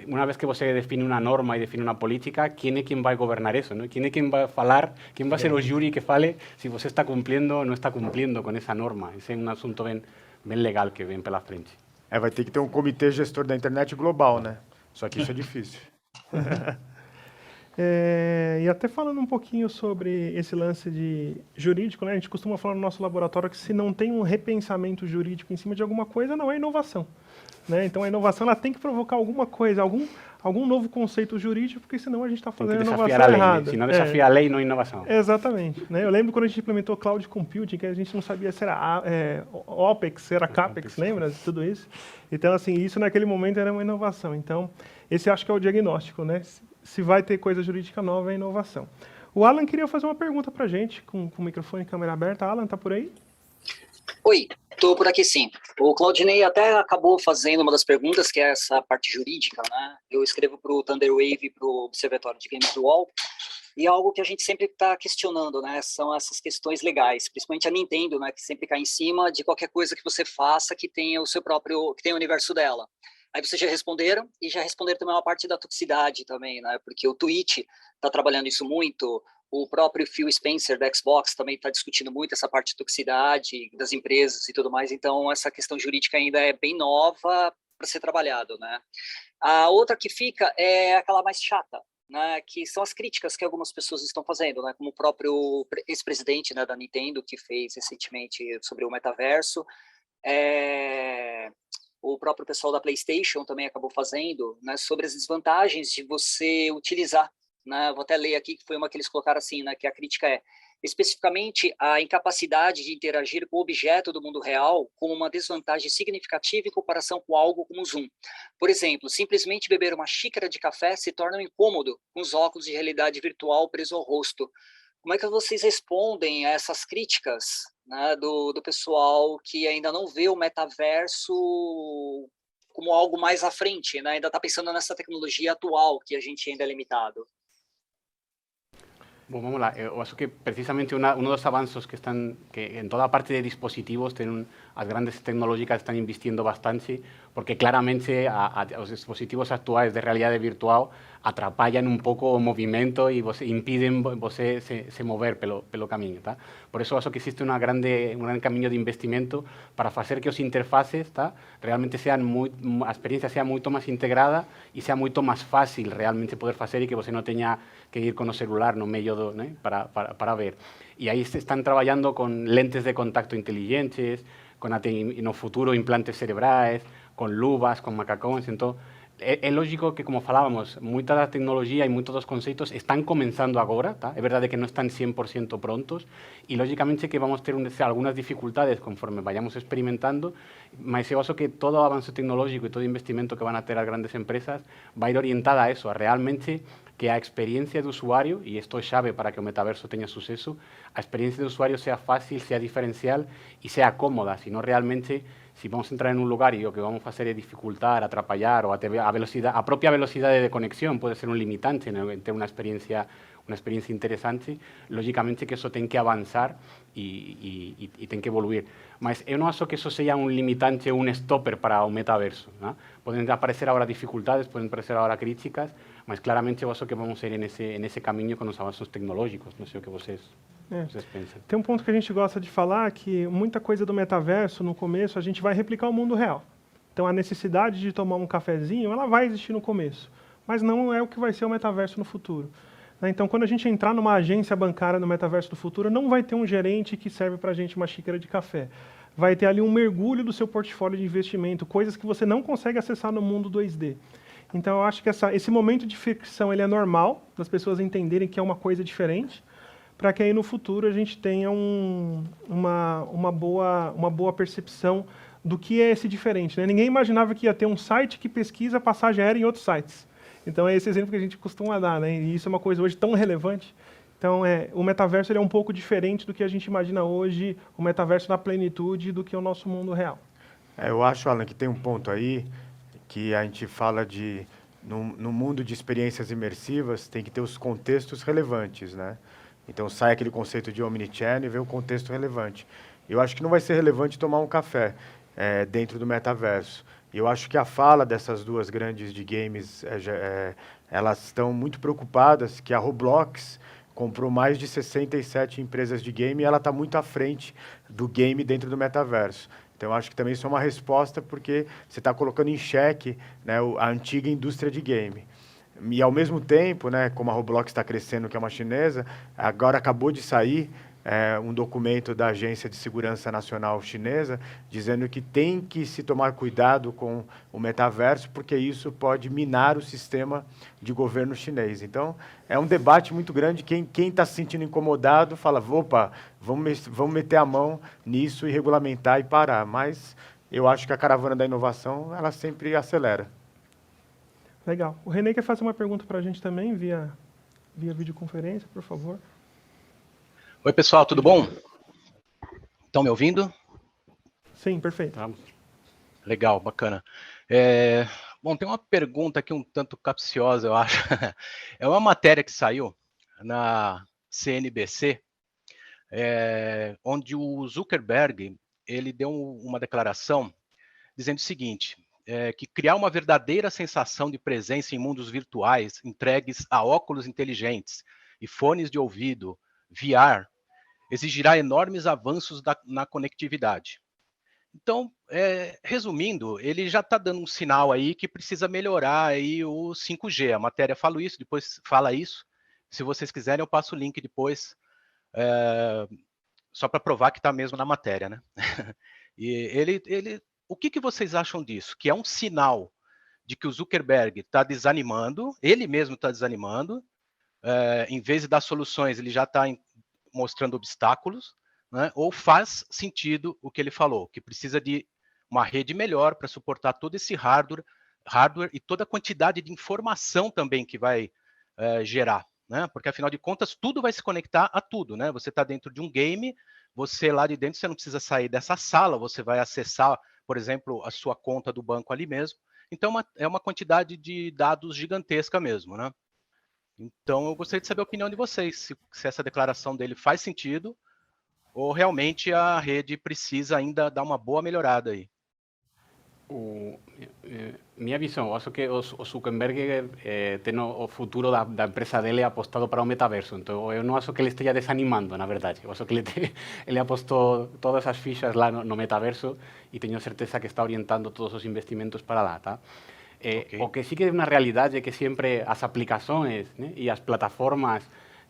una vez que você define una norma y define una política, ¿quién es quien va a gobernar eso? ¿No? ¿Quién es quien va a falar? ¿Quién va a ser el jury que fale si você está cumpliendo o no está cumpliendo con esa norma? Ese es un asunto bien legal que vem pela frente. Vai ter que ter um comitê gestor da internet global, né? Só que isso é difícil. E até falando um pouquinho sobre esse lance de jurídico, né? A gente costuma falar no nosso laboratório que se não tem um repensamento jurídico em cima de alguma coisa, não é inovação. Né? Então, a inovação ela tem que provocar alguma coisa, algum novo conceito jurídico, porque senão a gente está fazendo a inovação errada. Se não desafia a lei, não é inovação. Exatamente. Né? Eu lembro quando a gente implementou Cloud Computing, que a gente não sabia se era OPEX, se era CAPEX, lembra de tudo isso? Então, assim, isso naquele momento era uma inovação. Então, esse acho que é o diagnóstico, né? Se vai ter coisa jurídica nova, é inovação. O Alan queria fazer uma pergunta para a gente, com o microfone e câmera aberta. Alan, está por aí? Oi, estou por aqui sim. O Claudinei até acabou fazendo uma das perguntas, que é essa parte jurídica, né? Eu escrevo para o Thunderwave e para o Observatório de Games do UOL, e algo que a gente sempre está questionando, né? São essas questões legais, principalmente a Nintendo, né? Que sempre cai em cima de qualquer coisa que você faça que tenha o seu próprio, que tenha o universo dela. Aí vocês já responderam, e já responderam também uma parte da toxicidade também, né? Porque o Twitch está trabalhando isso muito. O próprio Phil Spencer da Xbox também está discutindo muito essa parte de toxicidade das empresas e tudo mais. Então, essa questão jurídica ainda é bem nova para ser trabalhado, né? A outra que fica é aquela mais chata, né? Que são as críticas que algumas pessoas estão fazendo, né? Como o próprio ex-presidente, né, da Nintendo, que fez recentemente sobre o metaverso. O próprio pessoal da PlayStation também acabou fazendo, né? Sobre as desvantagens de você utilizar, né, vou até ler aqui, que foi uma que eles colocaram assim, né, que a crítica é especificamente a incapacidade de interagir com o objeto do mundo real como uma desvantagem significativa em comparação com algo como o Zoom. Por exemplo, simplesmente beber uma xícara de café se torna um incômodo com os óculos de realidade virtual preso ao rosto. Como é que vocês respondem a essas críticas, né, do pessoal que ainda não vê o metaverso como algo mais à frente, né, ainda está pensando nessa tecnologia atual que a gente ainda é limitado? Bueno, vamos lá. Eu acho que precisamente uno dos avanços que en toda a parte de dispositivos as grandes tecnológicas están investindo bastante, porque claramente os dispositivos actuais de realidade virtual atrapalhan un pouco o movimento e impiden você se mover pelo camiño, tá? Por eso acho que existe un gran camiño de investimento para facer que os interfaces, tá, realmente a experiencia sea moito máis integrada e sea moito máis fácil realmente poder facer e que você non teña que ir con o celular no medio para ver. E aí están traballando con lentes de contacto inteligentes, no futuro implantes cerebrais, con luvas, con macacões. Entón, é lógico que, como falábamos, muita da tecnologia e muitos dos conceitos estão começando agora, tá? É verdade que não estão 100% prontos e, logicamente, que vamos ter algumas dificuldades conforme vayamos experimentando, mas eu acho que todo o avanço tecnológico e todo o investimento que van a ter as grandes empresas vai ir orientada a eso, a realmente que a experiencia de usuario, y esto es chave para que el metaverso tenga suceso, a experiencia de usuario sea fácil, sea diferencial y sea cómoda, sino realmente, si vamos a entrar en un lugar y lo que vamos a hacer es dificultar, atrapallar o a propia velocidad de conexión puede ser un limitante en tener una experiencia interesante, lógicamente que eso tiene que avanzar y tiene que evoluir. Mas eu não acho que eso sea un limitante, un stopper para o metaverso, ¿no? Pueden aparecer ahora dificultades, pueden aparecer ahora críticas, mas claramente eu acho que vamos ir nesse caminho com os avanços tecnológicos. Não sei o que vocês pensam. Tem um ponto que a gente gosta de falar, que muita coisa do metaverso, no começo, a gente vai replicar o mundo real. Então, a necessidade de tomar um cafezinho, ela vai existir no começo, mas não é o que vai ser o metaverso no futuro. Então, quando a gente entrar numa agência bancária no metaverso do futuro, não vai ter um gerente que serve para a gente uma xícara de café. Vai ter ali um mergulho do seu portfólio de investimento, coisas que você não consegue acessar no mundo 2D. Então, eu acho que esse momento de fricção ele é normal, das pessoas entenderem que é uma coisa diferente, para que aí no futuro a gente tenha uma boa percepção do que é esse diferente, né? Ninguém imaginava que ia ter um site que pesquisa passagem aérea em outros sites. Então, é esse exemplo que a gente costuma dar, né? E isso é uma coisa hoje tão relevante. Então, o metaverso ele é um pouco diferente do que a gente imagina hoje, o metaverso na plenitude do que o nosso mundo real. Eu acho, Alan, que tem um ponto aí, que a gente fala de, no mundo de experiências imersivas, tem que ter os contextos relevantes, né? Então, sai aquele conceito de omnichannel e vê o contexto relevante. Eu acho que não vai ser relevante tomar um café dentro do metaverso. Eu acho que a fala dessas duas grandes de games, elas estão muito preocupadas que a Roblox comprou mais de 67 empresas de game e ela está muito à frente do game dentro do metaverso. Então, eu acho que também isso é uma resposta, porque você está colocando em xeque, né, a antiga indústria de game. E, ao mesmo tempo, né, como a Roblox está crescendo, que é uma chinesa, agora acabou de sair um documento da Agência de Segurança Nacional Chinesa dizendo que tem que se tomar cuidado com o metaverso, porque isso pode minar o sistema de governo chinês. Então, é um debate muito grande. Quem está se sentindo incomodado fala, opa, vamos meter a mão nisso e regulamentar e parar. Mas eu acho que a caravana da inovação, ela sempre acelera. Legal. O René quer fazer uma pergunta para a gente também, via videoconferência, por favor. Oi, pessoal, tudo bom? Estão me ouvindo? Sim, perfeito. Legal, bacana. Bom, tem uma pergunta aqui um tanto capciosa, eu acho. É uma matéria que saiu na CNBC, onde o Zuckerberg ele deu uma declaração dizendo o seguinte, que criar uma verdadeira sensação de presença em mundos virtuais entregues a óculos inteligentes e fones de ouvido, VR, exigirá enormes avanços na conectividade. Então, resumindo, ele já está dando um sinal aí que precisa melhorar aí o 5G. A matéria fala isso, depois fala isso. Se vocês quiserem, eu passo o link depois, só para provar que está mesmo na matéria, né? E o que vocês acham disso? Que é um sinal de que o Zuckerberg está desanimando, ele mesmo está desanimando, em vez de dar soluções, ele já está mostrando obstáculos, né? Ou faz sentido o que ele falou, que precisa de uma rede melhor para suportar todo esse hardware e toda a quantidade de informação também que vai gerar, né? Porque, afinal de contas, tudo vai se conectar a tudo, né? Você está dentro de um game, você lá de dentro, você não precisa sair dessa sala, você vai acessar, por exemplo, a sua conta do banco ali mesmo. Então, é uma quantidade de dados gigantesca mesmo, né? Então, eu gostaria de saber a opinião de vocês, se essa declaração dele faz sentido ou realmente a rede precisa ainda dar uma boa melhorada aí. Minha visão, eu acho que o Zuckerberg tem o futuro da empresa dele apostado para o metaverso. Então, eu não acho que ele esteja desanimando, na verdade. Eu acho que ele apostou todas as fichas lá no metaverso e tenho certeza que está orientando todos os investimentos para lá, tá? Okay. O que sí que es una realidad es que siempre las aplicaciones, y las plataformas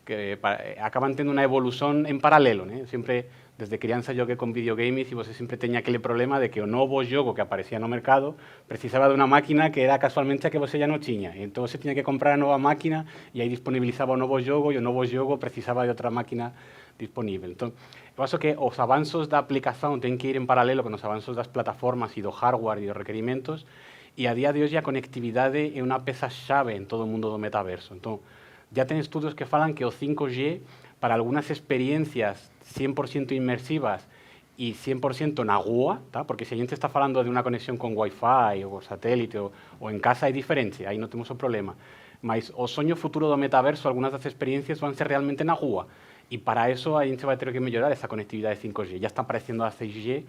que acaban teniendo una evolución en paralelo, ¿no? Siempre Desde criança joguei com videogames e você sempre tinha aquele problema de que o novo jogo que aparecia no mercado precisava de uma máquina que era casualmente a que você já não tinha. Então você tinha que comprar a nova máquina e aí disponibilizava o novo jogo e o novo jogo precisava de outra máquina disponível. Então, eu acho que os avanços da aplicação têm que ir em paralelo com os avanços das plataformas e do hardware e dos requerimentos, e a día de hoje a conectividade é uma peça-chave em todo o mundo do metaverso. Então, já tem estudos que falam que o 5G, para algunas experiencias 100% inmersivas y 100% na rua, ¿tá? Porque si a gente está falando de una conexión con Wi-Fi o por satélite o en casa é diferente, aí não temos o problema. Mas o sonho futuro do metaverso, algunas das experiencias vão ser realmente na rua. E para isso a gente vai ter que melhorar essa conectividade 5G. Já está aparecendo a 6G,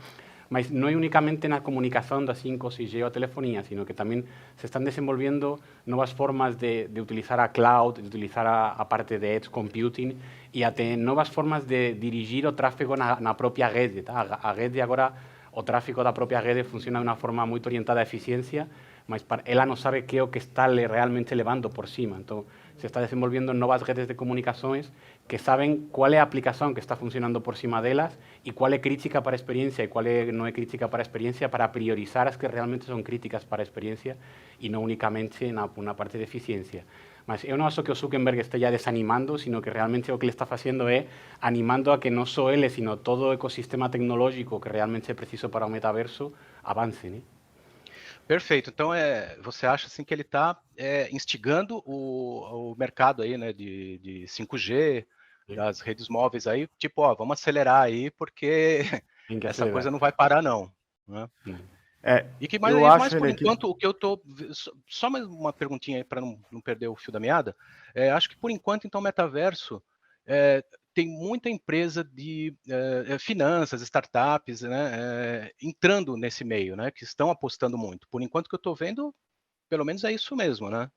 mas não é unicamente na comunicação da 5, 6G ou a telefonia, sino que também se estão desenvolvendo novas formas de utilizar a cloud, de utilizar a parte de edge computing e até novas formas de dirigir o tráfego na própria rede. Tá? A rede agora, o tráfego da própria rede funciona de uma forma muito orientada à eficiência, mas ela não sabe que é o que está realmente levando por cima. Então, se está desenvolvendo novas redes de comunicações que sabem qual é a aplicação que está funcionando por cima delas e qual é crítica para a experiência e qual não é crítica para a experiência, para priorizar as que realmente são críticas para a experiência e não unicamente na parte de eficiência. Mas eu não acho que o Zuckerberg esteja desanimando, sino que realmente o que ele está fazendo é animando a que não só ele, sino todo o ecossistema tecnológico que realmente é preciso para o metaverso avance, né? Perfeito. Então, você acha assim que ele está instigando o mercado aí, né, de 5G, das redes móveis aí, tipo, ó, vamos acelerar aí, porque essa coisa não vai parar, não. Né? E que mais por enquanto, o que eu tô... Só mais uma perguntinha aí para não perder o fio da meada. Acho que por enquanto, então, o metaverso tem muita empresa de finanças, startups, né, entrando nesse meio, né, que estão apostando muito. Por enquanto que eu estou vendo, pelo menos é isso mesmo, né?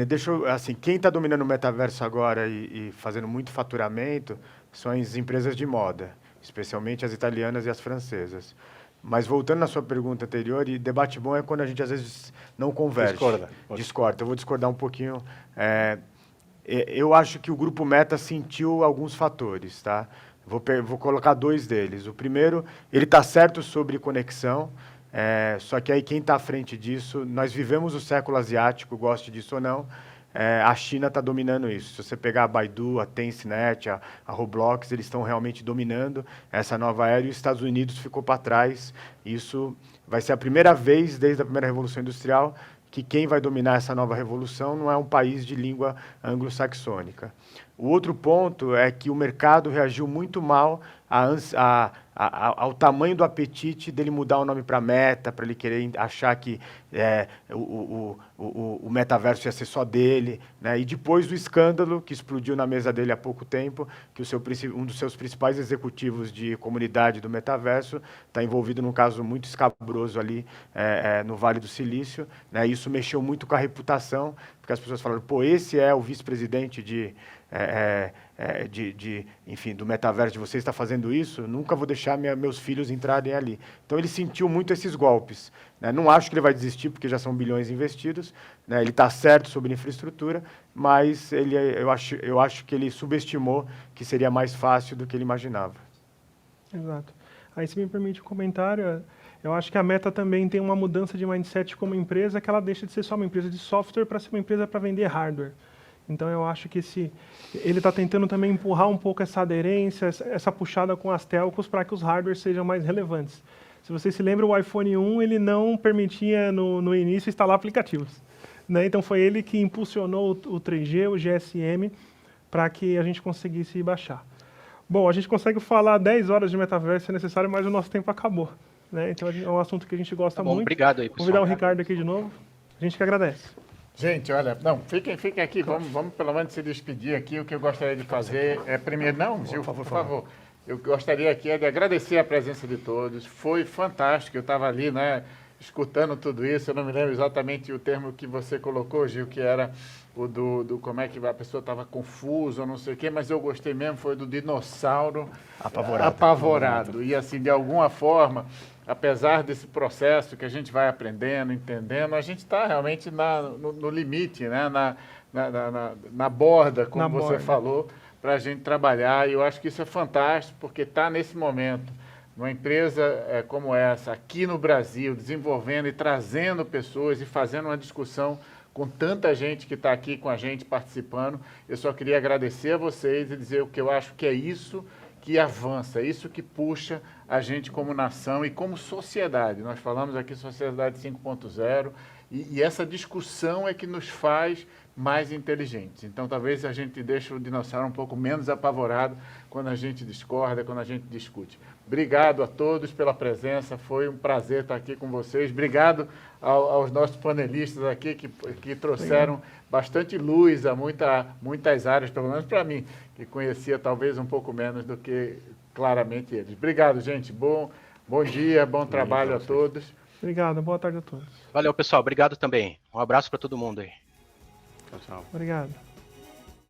Deixa eu, assim, quem está dominando o metaverso agora e fazendo muito faturamento são as empresas de moda, especialmente as italianas e as francesas. Mas voltando na sua pergunta anterior, e debate bom é quando a gente às vezes não converge. Discorda. Eu vou discordar um pouquinho. Eu acho que o Grupo Meta sentiu alguns fatores, tá? Vou colocar dois deles. O primeiro, ele está certo sobre conexão, só que aí quem está à frente disso, nós vivemos o século asiático, goste disso ou não, a China está dominando isso. Se você pegar a Baidu, a Tencent, a Roblox, eles estão realmente dominando essa nova era e os Estados Unidos ficou para trás. Isso vai ser a primeira vez desde a primeira Revolução Industrial que quem vai dominar essa nova revolução não é um país de língua anglo-saxônica. O outro ponto é que o mercado reagiu muito mal ao tamanho do apetite dele mudar o nome para Meta, para ele querer achar que o metaverso ia ser só dele, né? E depois do escândalo que explodiu na mesa dele há pouco tempo, que um dos seus principais executivos de comunidade do metaverso está envolvido num caso muito escabroso ali no Vale do Silício, né? Isso mexeu muito com a reputação, porque as pessoas falaram, pô, esse é o vice-presidente enfim, do metaverso, de você está fazendo isso, nunca vou deixar meus filhos entrarem ali. Então ele sentiu muito esses golpes, né? Não acho que ele vai desistir, porque já são bilhões investidos, né? Ele está certo sobre infraestrutura, mas eu acho que ele subestimou que seria mais fácil do que ele imaginava. Exato. Aí, se me permite um comentário, eu acho que a Meta também tem uma mudança de mindset como empresa, que ela deixa de ser só uma empresa de software para ser uma empresa para vender hardware. Então, eu acho que ele está tentando também empurrar um pouco essa aderência, essa puxada com as telcos para que os hardwares sejam mais relevantes. Se vocês se lembram, o iPhone 1 ele não permitia, no início, instalar aplicativos, né? Então, foi ele que impulsionou o 3G, o GSM, para que a gente conseguisse baixar. Bom, a gente consegue falar 10 horas de metaverso se necessário, mas o nosso tempo acabou, né? Então, é um assunto que a gente gosta muito. Obrigado aí, pessoal. Convidar o Ricardo aqui de novo. A gente que agradece. Gente, olha, não, fiquem aqui, vamos pelo menos se despedir aqui. O que eu gostaria de fazer primeiro, não, Gil, por favor. Eu gostaria aqui de agradecer a presença de todos. Foi fantástico, eu estava ali, né, escutando tudo isso. Eu não me lembro exatamente o termo que você colocou, Gil, que era o do como é que a pessoa estava confusa, ou não sei o quê, mas eu gostei mesmo, foi do dinossauro apavorado. E assim, de alguma forma, apesar desse processo que a gente vai aprendendo, entendendo, a gente está realmente no limite, né? na borda, como você falou, para a gente trabalhar, e eu acho que isso é fantástico, porque está nesse momento, numa empresa como essa, aqui no Brasil, desenvolvendo e trazendo pessoas e fazendo uma discussão com tanta gente que está aqui com a gente participando. Eu só queria agradecer a vocês e dizer o que eu acho que é isso que avança, é isso que puxa a gente como nação e como sociedade. Nós falamos aqui Sociedade 5.0 e essa discussão é que nos faz mais inteligentes. Então, talvez a gente deixe o dinossauro um pouco menos apavorado quando a gente discorda, quando a gente discute. Obrigado a todos pela presença, foi um prazer estar aqui com vocês. Obrigado aos nossos panelistas aqui que trouxeram bastante luz a muitas áreas, pelo menos para mim, que conhecia talvez um pouco menos do que claramente eles. Obrigado, gente. Bom dia, bom trabalho a todos. Obrigado, boa tarde a todos. Valeu, pessoal. Obrigado também. Um abraço para todo mundo aí. Tchau, tchau. Obrigado.